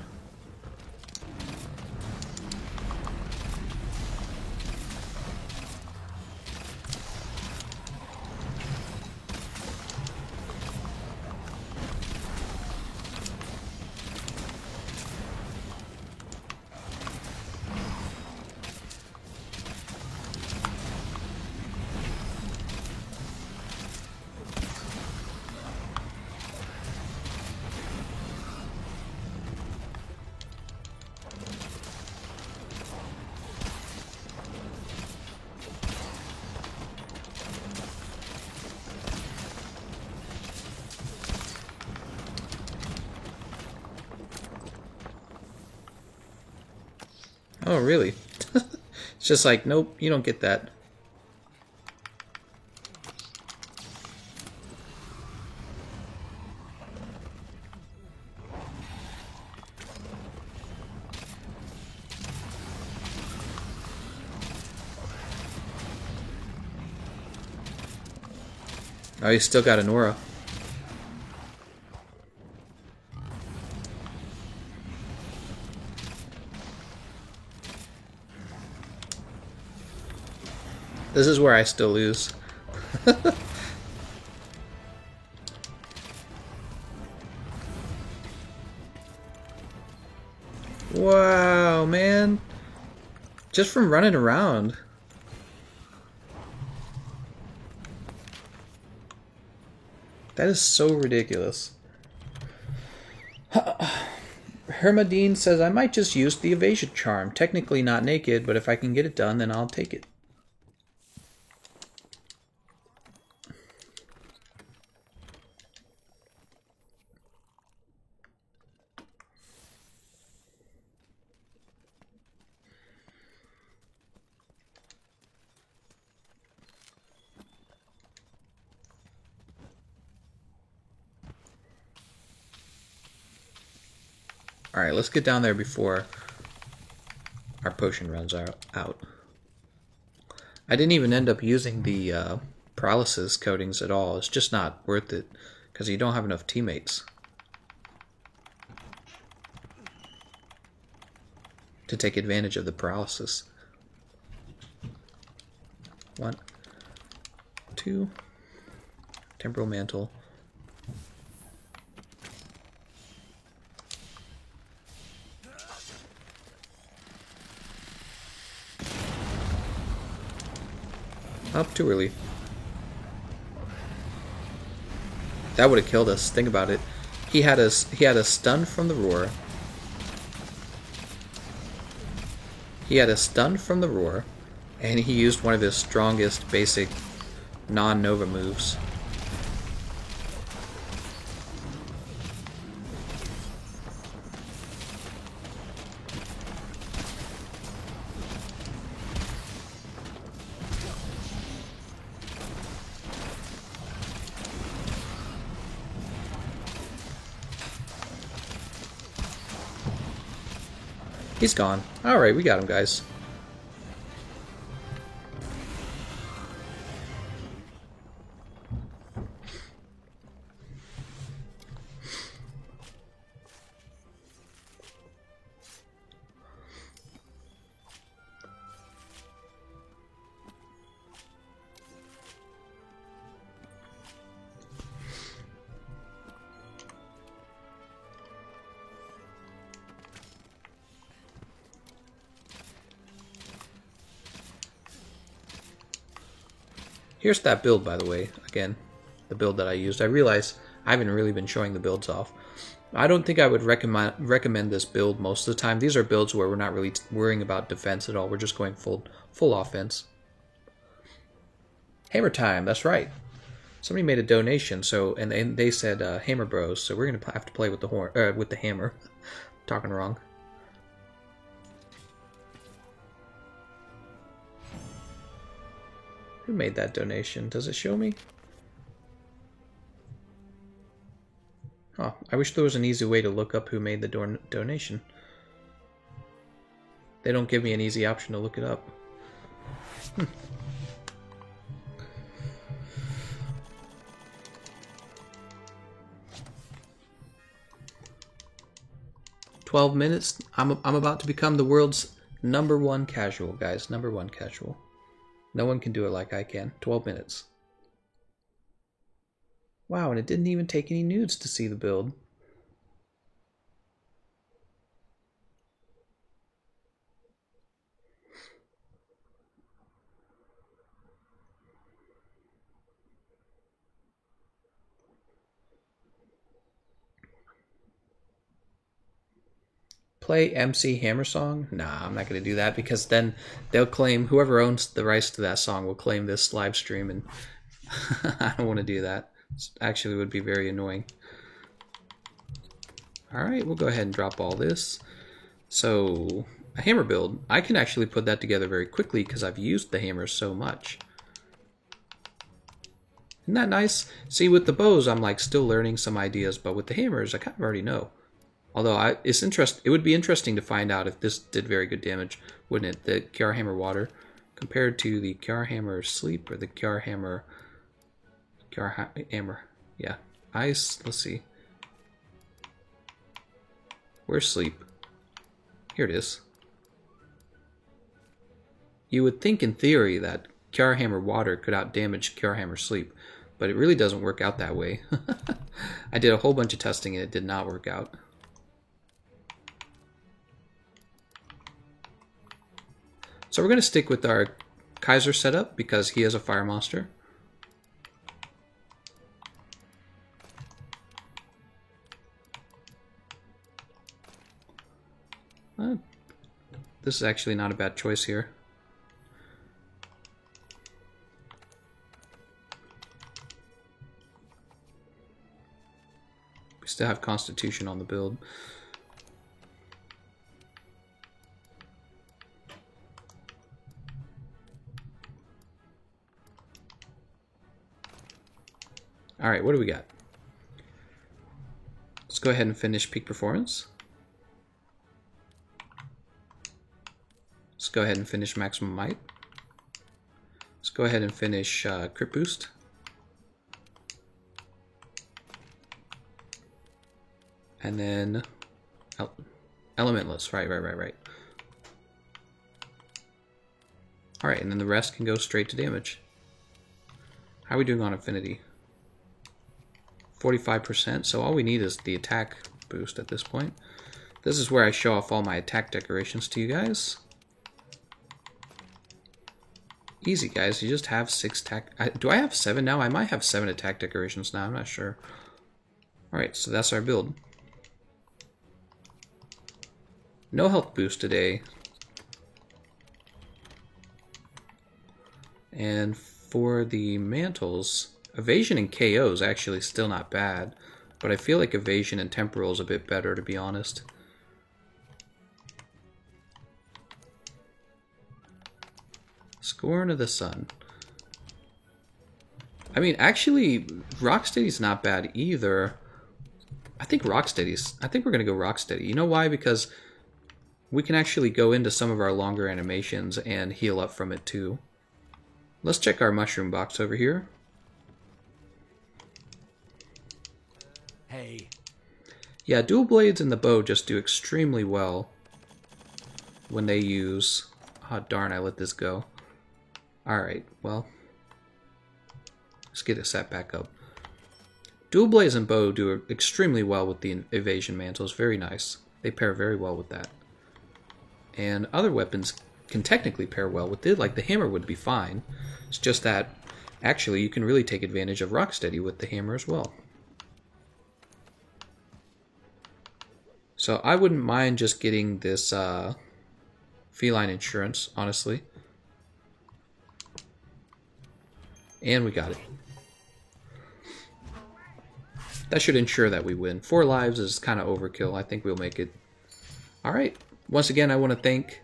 [SPEAKER 1] Oh, really? It's just like, nope, you don't get that. Oh, you still got an aura. This is where I still lose. Wow, man. Just from running around. That is so ridiculous. Hermadine says, I might just use the evasion charm. Technically not naked, but if I can get it done, then I'll take it. Alright, let's get down there before our potion runs out. I didn't even end up using the paralysis coatings at all. It's just not worth it because you don't have enough teammates to take advantage of the paralysis. 1, 2, temporal mantle. Up too early. That would have killed us. Think about it. He had a stun from the roar. He had a stun from the roar, and he used one of his strongest basic non-Nova moves. He's gone. Alright, we got him, guys. Here's that build, by the way. Again, the build that I used. I realize I haven't really been showing the builds off. I don't think I would recommend this build most of the time. These are builds where we're not really worrying about defense at all. We're just going full offense. Hammer time, that's right. Somebody made a donation, so and they said Hammer Bros, so we're gonna have to play with the hammer. Talking wrong. Who made that donation? Does it show me? Oh, I wish there was an easy way to look up who made the donation. They don't give me an easy option to look it up. 12 minutes. I'm about to become the world's #1 casual, guys. #1 casual. No one can do it like I can. 12 minutes. Wow, and it didn't even take any nudes to see the build. Play MC Hammer song? Nah, I'm not going to do that because then they'll claim, whoever owns the rights to that song will claim this live stream, and I don't want to do that. It actually would be very annoying. Alright, we'll go ahead and drop all this. So, a hammer build. I can actually put that together very quickly because I've used the hammer so much. Isn't that nice? See, with the bows, I'm like still learning some ideas, but with the hammers, I kind of already know. Although it would be interesting to find out if this did very good damage, wouldn't it? The Kiar Hammer Water compared to the Kiar Hammer Sleep or the Kiar Hammer. Yeah, Ice. Let's see. Where's Sleep? Here it is. You would think in theory that Kiar Hammer Water could outdamage Kiar Hammer Sleep, but it really doesn't work out that way. I did a whole bunch of testing and it did not work out. So we're going to stick with our Kaiser setup because he is a fire monster. This is actually not a bad choice here. We still have Constitution on the build. Alright, what do we got? Let's go ahead and finish Peak Performance. Let's go ahead and finish Maximum Might. Let's go ahead and finish Crit Boost. And then Elementless, right. Alright, and then the rest can go straight to damage. How are we doing on Affinity? 45%, so all we need is the attack boost at this point. This is where I show off all my attack decorations to you guys. Easy, guys, you just have 6 attack... do I have 7 now? I might have 7 attack decorations now, I'm not sure. Alright, so that's our build. No health boost today. And for the mantles... Evasion and KO is actually still not bad, but I feel like Evasion and Temporal is a bit better, to be honest. Scorn of the Sun. I mean, actually, Rocksteady's not bad either. I think we're going to go Rocksteady. You know why? Because we can actually go into some of our longer animations and heal up from it too. Let's check our mushroom box over here.
[SPEAKER 3] Hey.
[SPEAKER 1] Yeah, dual blades and the bow just do extremely well when they use... Oh, darn, I let this go. Alright, well. Let's get it set back up. Dual blades and bow do extremely well with the evasion mantles. Very nice. They pair very well with that. And other weapons can technically pair well with it. Like the hammer would be fine. It's just that Actually, you can really take advantage of Rocksteady with the hammer as well. So I wouldn't mind just getting this feline insurance, honestly. And we got it. That should ensure that we win. 4 lives is kind of overkill. I think we'll make it. Alright. Once again, I want to thank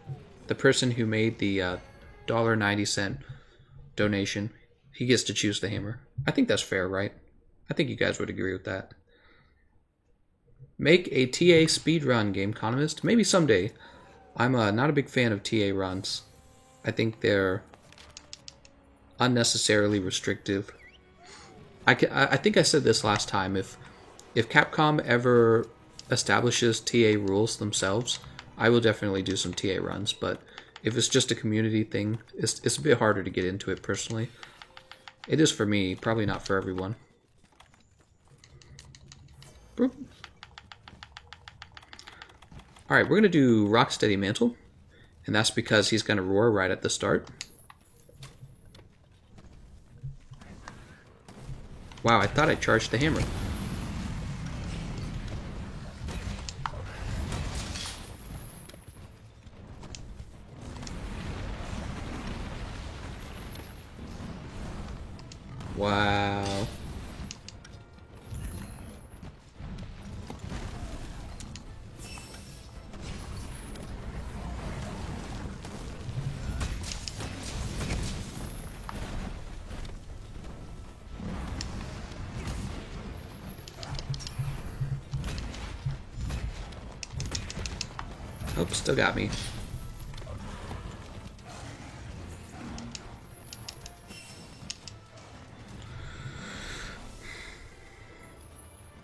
[SPEAKER 1] the person who made the $1.90 donation. He gets to choose the hammer. I think that's fair, right? I think you guys would agree with that. Make a TA speedrun, Game Economist. Maybe someday. I'm not a big fan of TA runs. I think they're unnecessarily restrictive. I think I said this last time. If Capcom ever establishes TA rules themselves, I will definitely do some TA runs. But if it's just a community thing, it's a bit harder to get into it personally. It is for me, probably not for everyone. Boop. Alright, we're going to do Rocksteady Mantle, and that's because he's going to roar right at the start. Wow, I thought I charged the hammer. Wow. Oh, still got me.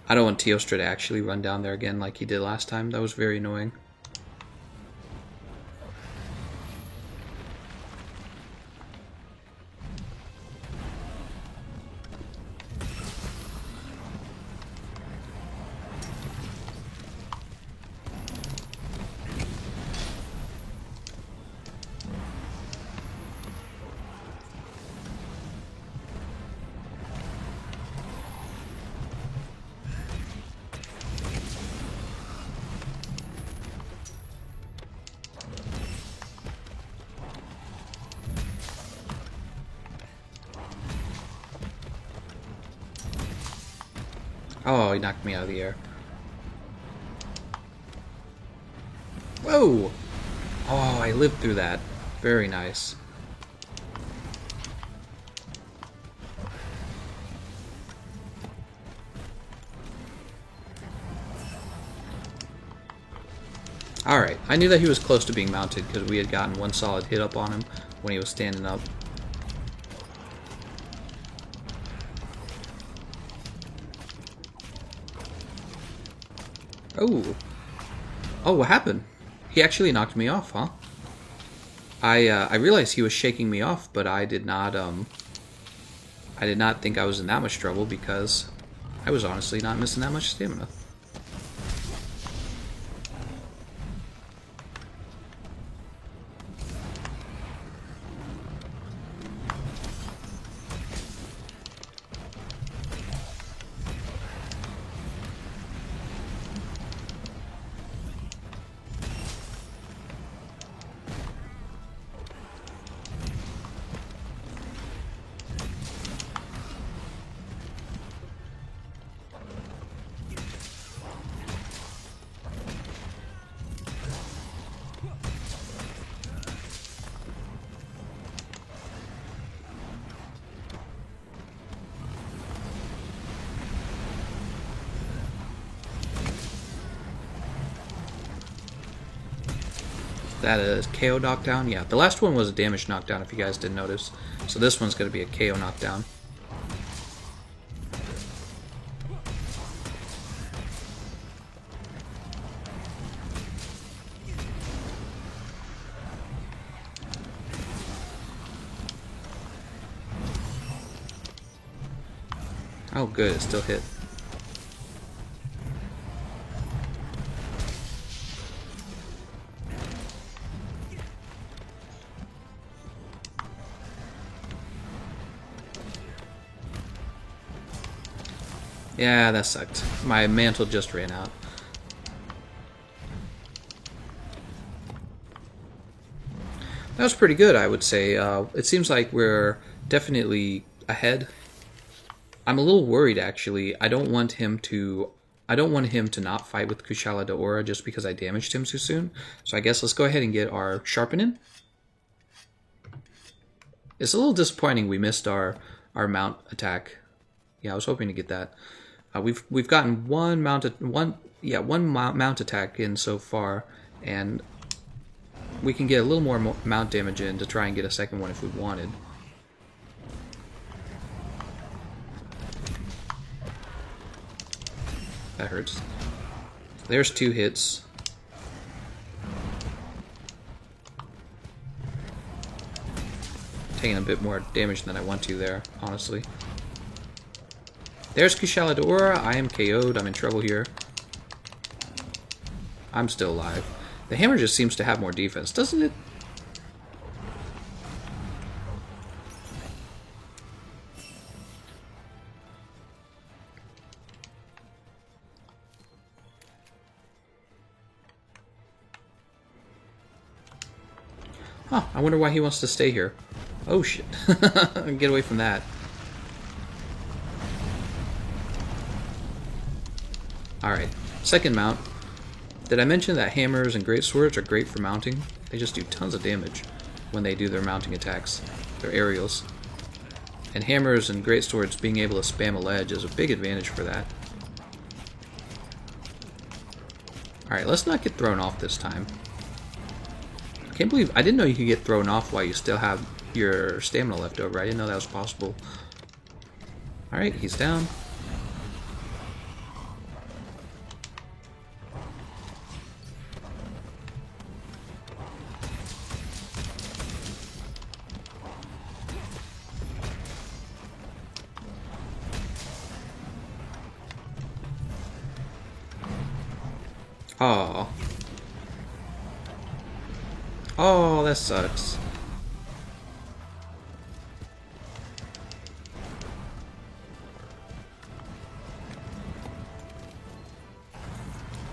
[SPEAKER 1] I don't want Teostra to actually run down there again like he did last time. That was very annoying. Oh, he knocked me out of the air. Whoa! Oh, I lived through that. Very nice. Alright, I knew that he was close to being mounted because we had gotten one solid hit up on him when he was standing up. Oh. Oh, what happened? He actually knocked me off, huh? I realized he was shaking me off, but I did not think I was in that much trouble because I was honestly not missing that much stamina. That is KO knockdown? Yeah, the last one was a damage knockdown if you guys didn't notice. So this one's going to be a KO knockdown. Oh good, it still hit. Yeah, that sucked. My mantle just ran out. That was pretty good, I would say. It seems like we're definitely ahead. I'm a little worried, actually. I don't want him to not fight with Kushala Daora just because I damaged him too soon. So I guess let's go ahead and get our Sharpening. It's a little disappointing we missed our mount attack. Yeah, I was hoping to get that. We've gotten one mount attack in so far, and we can get a little more mount damage in to try and get a second one if we wanted. That hurts. There's 2 hits. Taking a bit more damage than I want to there, honestly. There's Kushala Daora. I am KO'd. I'm in trouble here. I'm still alive. The hammer just seems to have more defense, doesn't it? Huh, I wonder why he wants to stay here. Oh shit. Get away from that. Alright, second mount. Did I mention that hammers and greatswords are great for mounting? They just do tons of damage when they do their mounting attacks. Their aerials. And hammers and greatswords being able to spam a ledge is a big advantage for that. Alright, let's not get thrown off this time. I can't believe... I didn't know you could get thrown off while you still have your stamina left over. I didn't know that was possible. Alright, he's down. Oh. Oh, that sucks.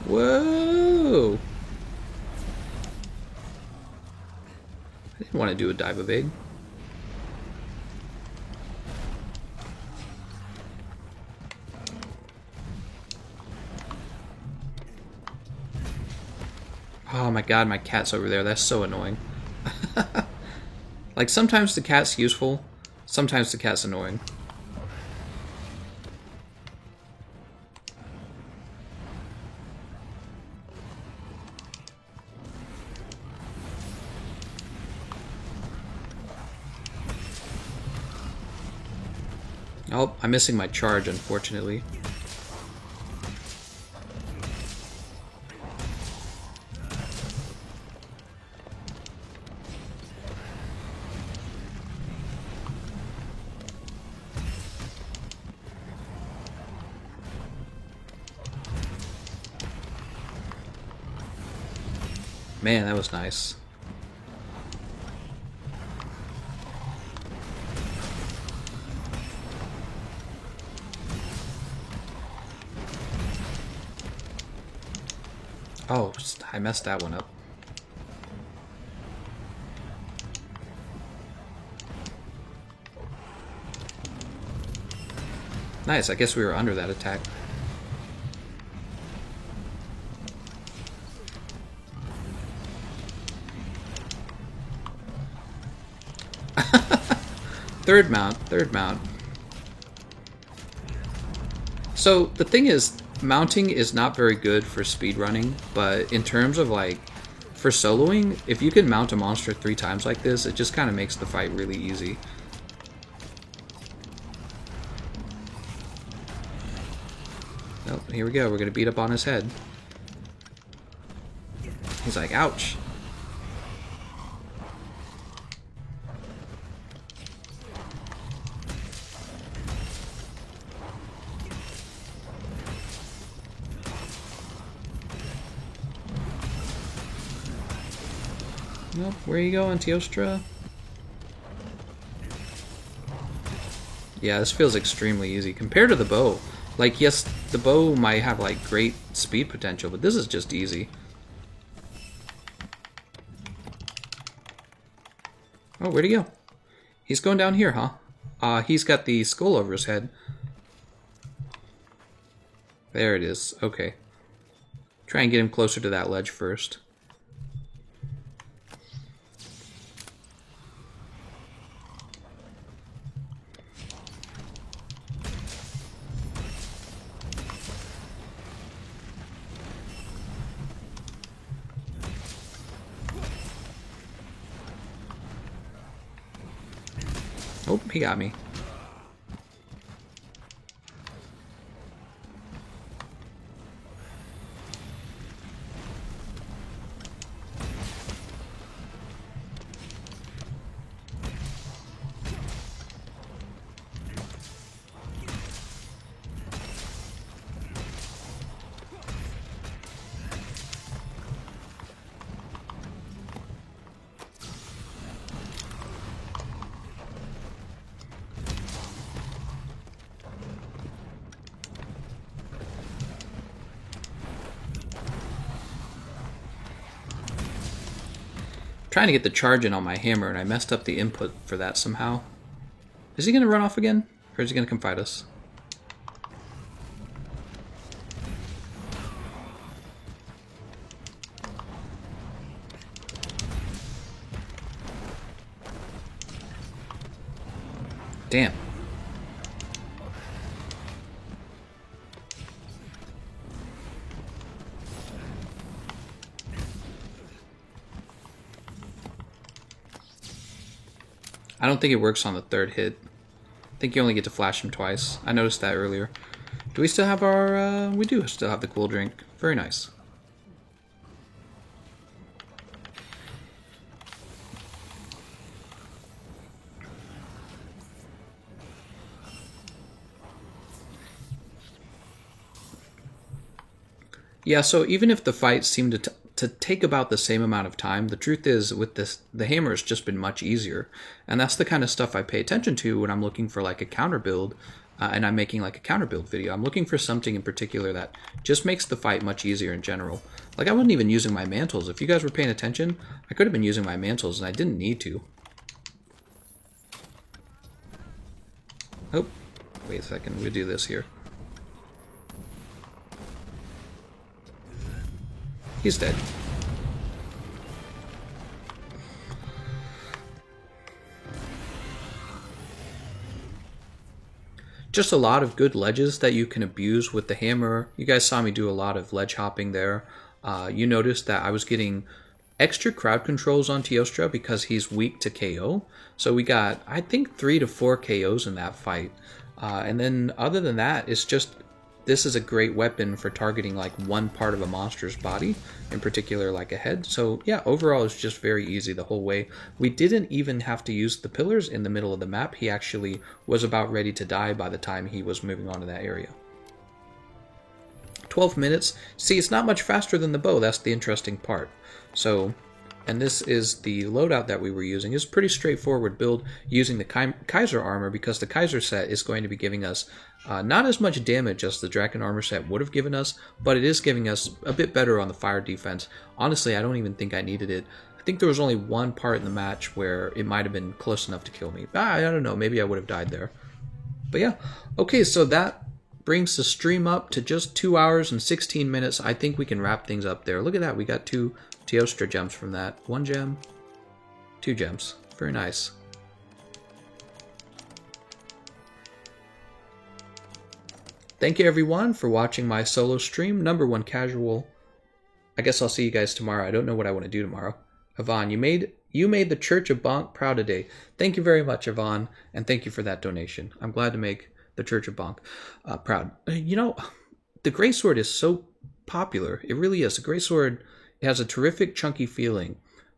[SPEAKER 1] Whoa! I didn't want to do a dive evade. Oh my god, my cat's over there. That's so annoying. Like, sometimes the cat's useful, sometimes the cat's annoying. Oh, I'm missing my charge, unfortunately. Man, that was nice. Oh, I messed that one up. Nice, I guess we were under that attack. Third mount. So, the thing is, mounting is not very good for speedrunning, but in terms of, like, for soloing, if you can mount a monster 3 times like this, it just kind of makes the fight really easy. Oh, here we go, we're gonna beat up on his head. He's like, ouch. Nope, where you going, Teostra? Yeah, this feels extremely easy. Compared to the bow, Like, yes, the bow might have, like, great speed potential, but this is just easy. Oh, where'd he go? He's going down here, huh? He's got the skull over his head. There it is. Okay. Try and get him closer to that ledge first. Oh, he got me. Trying to get the charge in on my hammer, and I messed up the input for that somehow. Is he going to run off again? Or is he going to come fight us? Damn. I don't think it works on the third hit. I think you only get to flash him twice. I noticed that earlier. Do we still have our... we do still have the cool drink. Very nice. Yeah, so even if the fights seem to take about the same amount of time, the truth is with this, the hammer has just been much easier. And that's the kind of stuff I pay attention to when I'm looking for like a counter build and I'm making like a counter build video. I'm looking for something in particular that just makes the fight much easier in general. Like I wasn't even using my mantles. If you guys were paying attention, I could have been using my mantles and I didn't need to. Oh, wait a second, we'll do this here. He's dead. Just a lot of good ledges that you can abuse with the hammer. You guys saw me do a lot of ledge hopping there. You noticed that I was getting extra crowd controls on Teostra because he's weak to KO. So we got, I think, 3 to 4 KOs in that fight. And then other than that, it's just... This is a great weapon for targeting like one part of a monster's body, in particular like a head. So yeah, overall it's just very easy the whole way. We didn't even have to use the pillars in the middle of the map. He actually was about ready to die by the time he was moving on to that area. 12 minutes. See, it's not much faster than the bow. That's the interesting part. So, and this is the loadout that we were using. It's a pretty straightforward build using the Kaiser armor because the Kaiser set is going to be giving us not as much damage as the Draken armor set would have given us, but it is giving us a bit better on the fire defense. Honestly, I don't even think I needed it. I think there was only one part in the match where it might have been close enough to kill me. I don't know, maybe I would have died there. But yeah, okay, so that brings the stream up to just 2 hours and 16 minutes. I think we can wrap things up there. Look at that, we got 2 Teostra gems from that. 1 gem, 2 gems. Very nice. Thank you everyone for watching my solo stream, #1 casual. I guess I'll see you guys tomorrow. I don't know what I want to do tomorrow. Yvonne, you made the Church of Bonk proud today. Thank you very much, Yvonne, and thank you for that donation. I'm glad to make the Church of Bonk proud. You know, the Greysword is so popular. It really is. The Greysword, it has a terrific chunky feeling,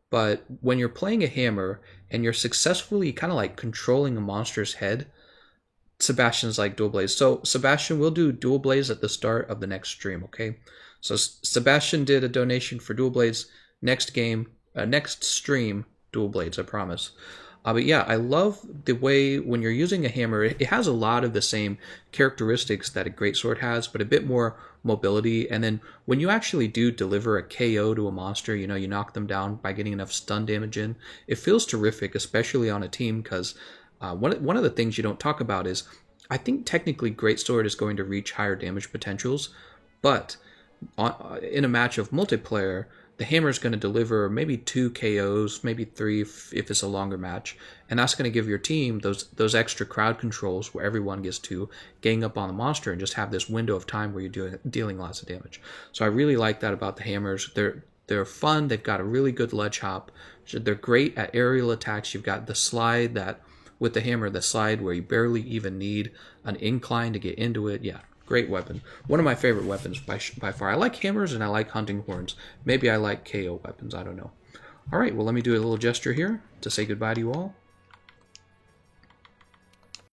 [SPEAKER 1] but when you're playing a hammer and you're successfully kind of like controlling a monster's head, Sebastian's like dual blaze. So Sebastian will do dual blaze at the start of the next stream, okay? So Sebastian did a donation for dual blades. Next game, next stream, dual blades, I promise. But yeah, I love the way when you're using a hammer, it has a lot of the same characteristics that a greatsword has, but a bit more mobility. And then when you actually do deliver a KO to a monster, you know, you knock them down by getting enough stun damage in, it feels terrific, especially on a team, because one of the things you don't talk about is I think technically greatsword is going to reach higher damage potentials, but in a match of multiplayer, the hammer is going to deliver maybe 2 KOs, maybe 3 if it's a longer match, and that's going to give your team those extra crowd controls where everyone gets to gang up on the monster and just have this window of time where you're dealing lots of damage. So I really like that about the hammers. They're fun. They've got a really good ledge hop. They're great at aerial attacks. You've got the slide that with the hammer, the slide where you barely even need an incline to get into it. Yeah. Great weapon. One of my favorite weapons by far. I like hammers and I like hunting horns. Maybe I like KO weapons. I don't know. All right, well, let me do a little gesture here to say goodbye to you all.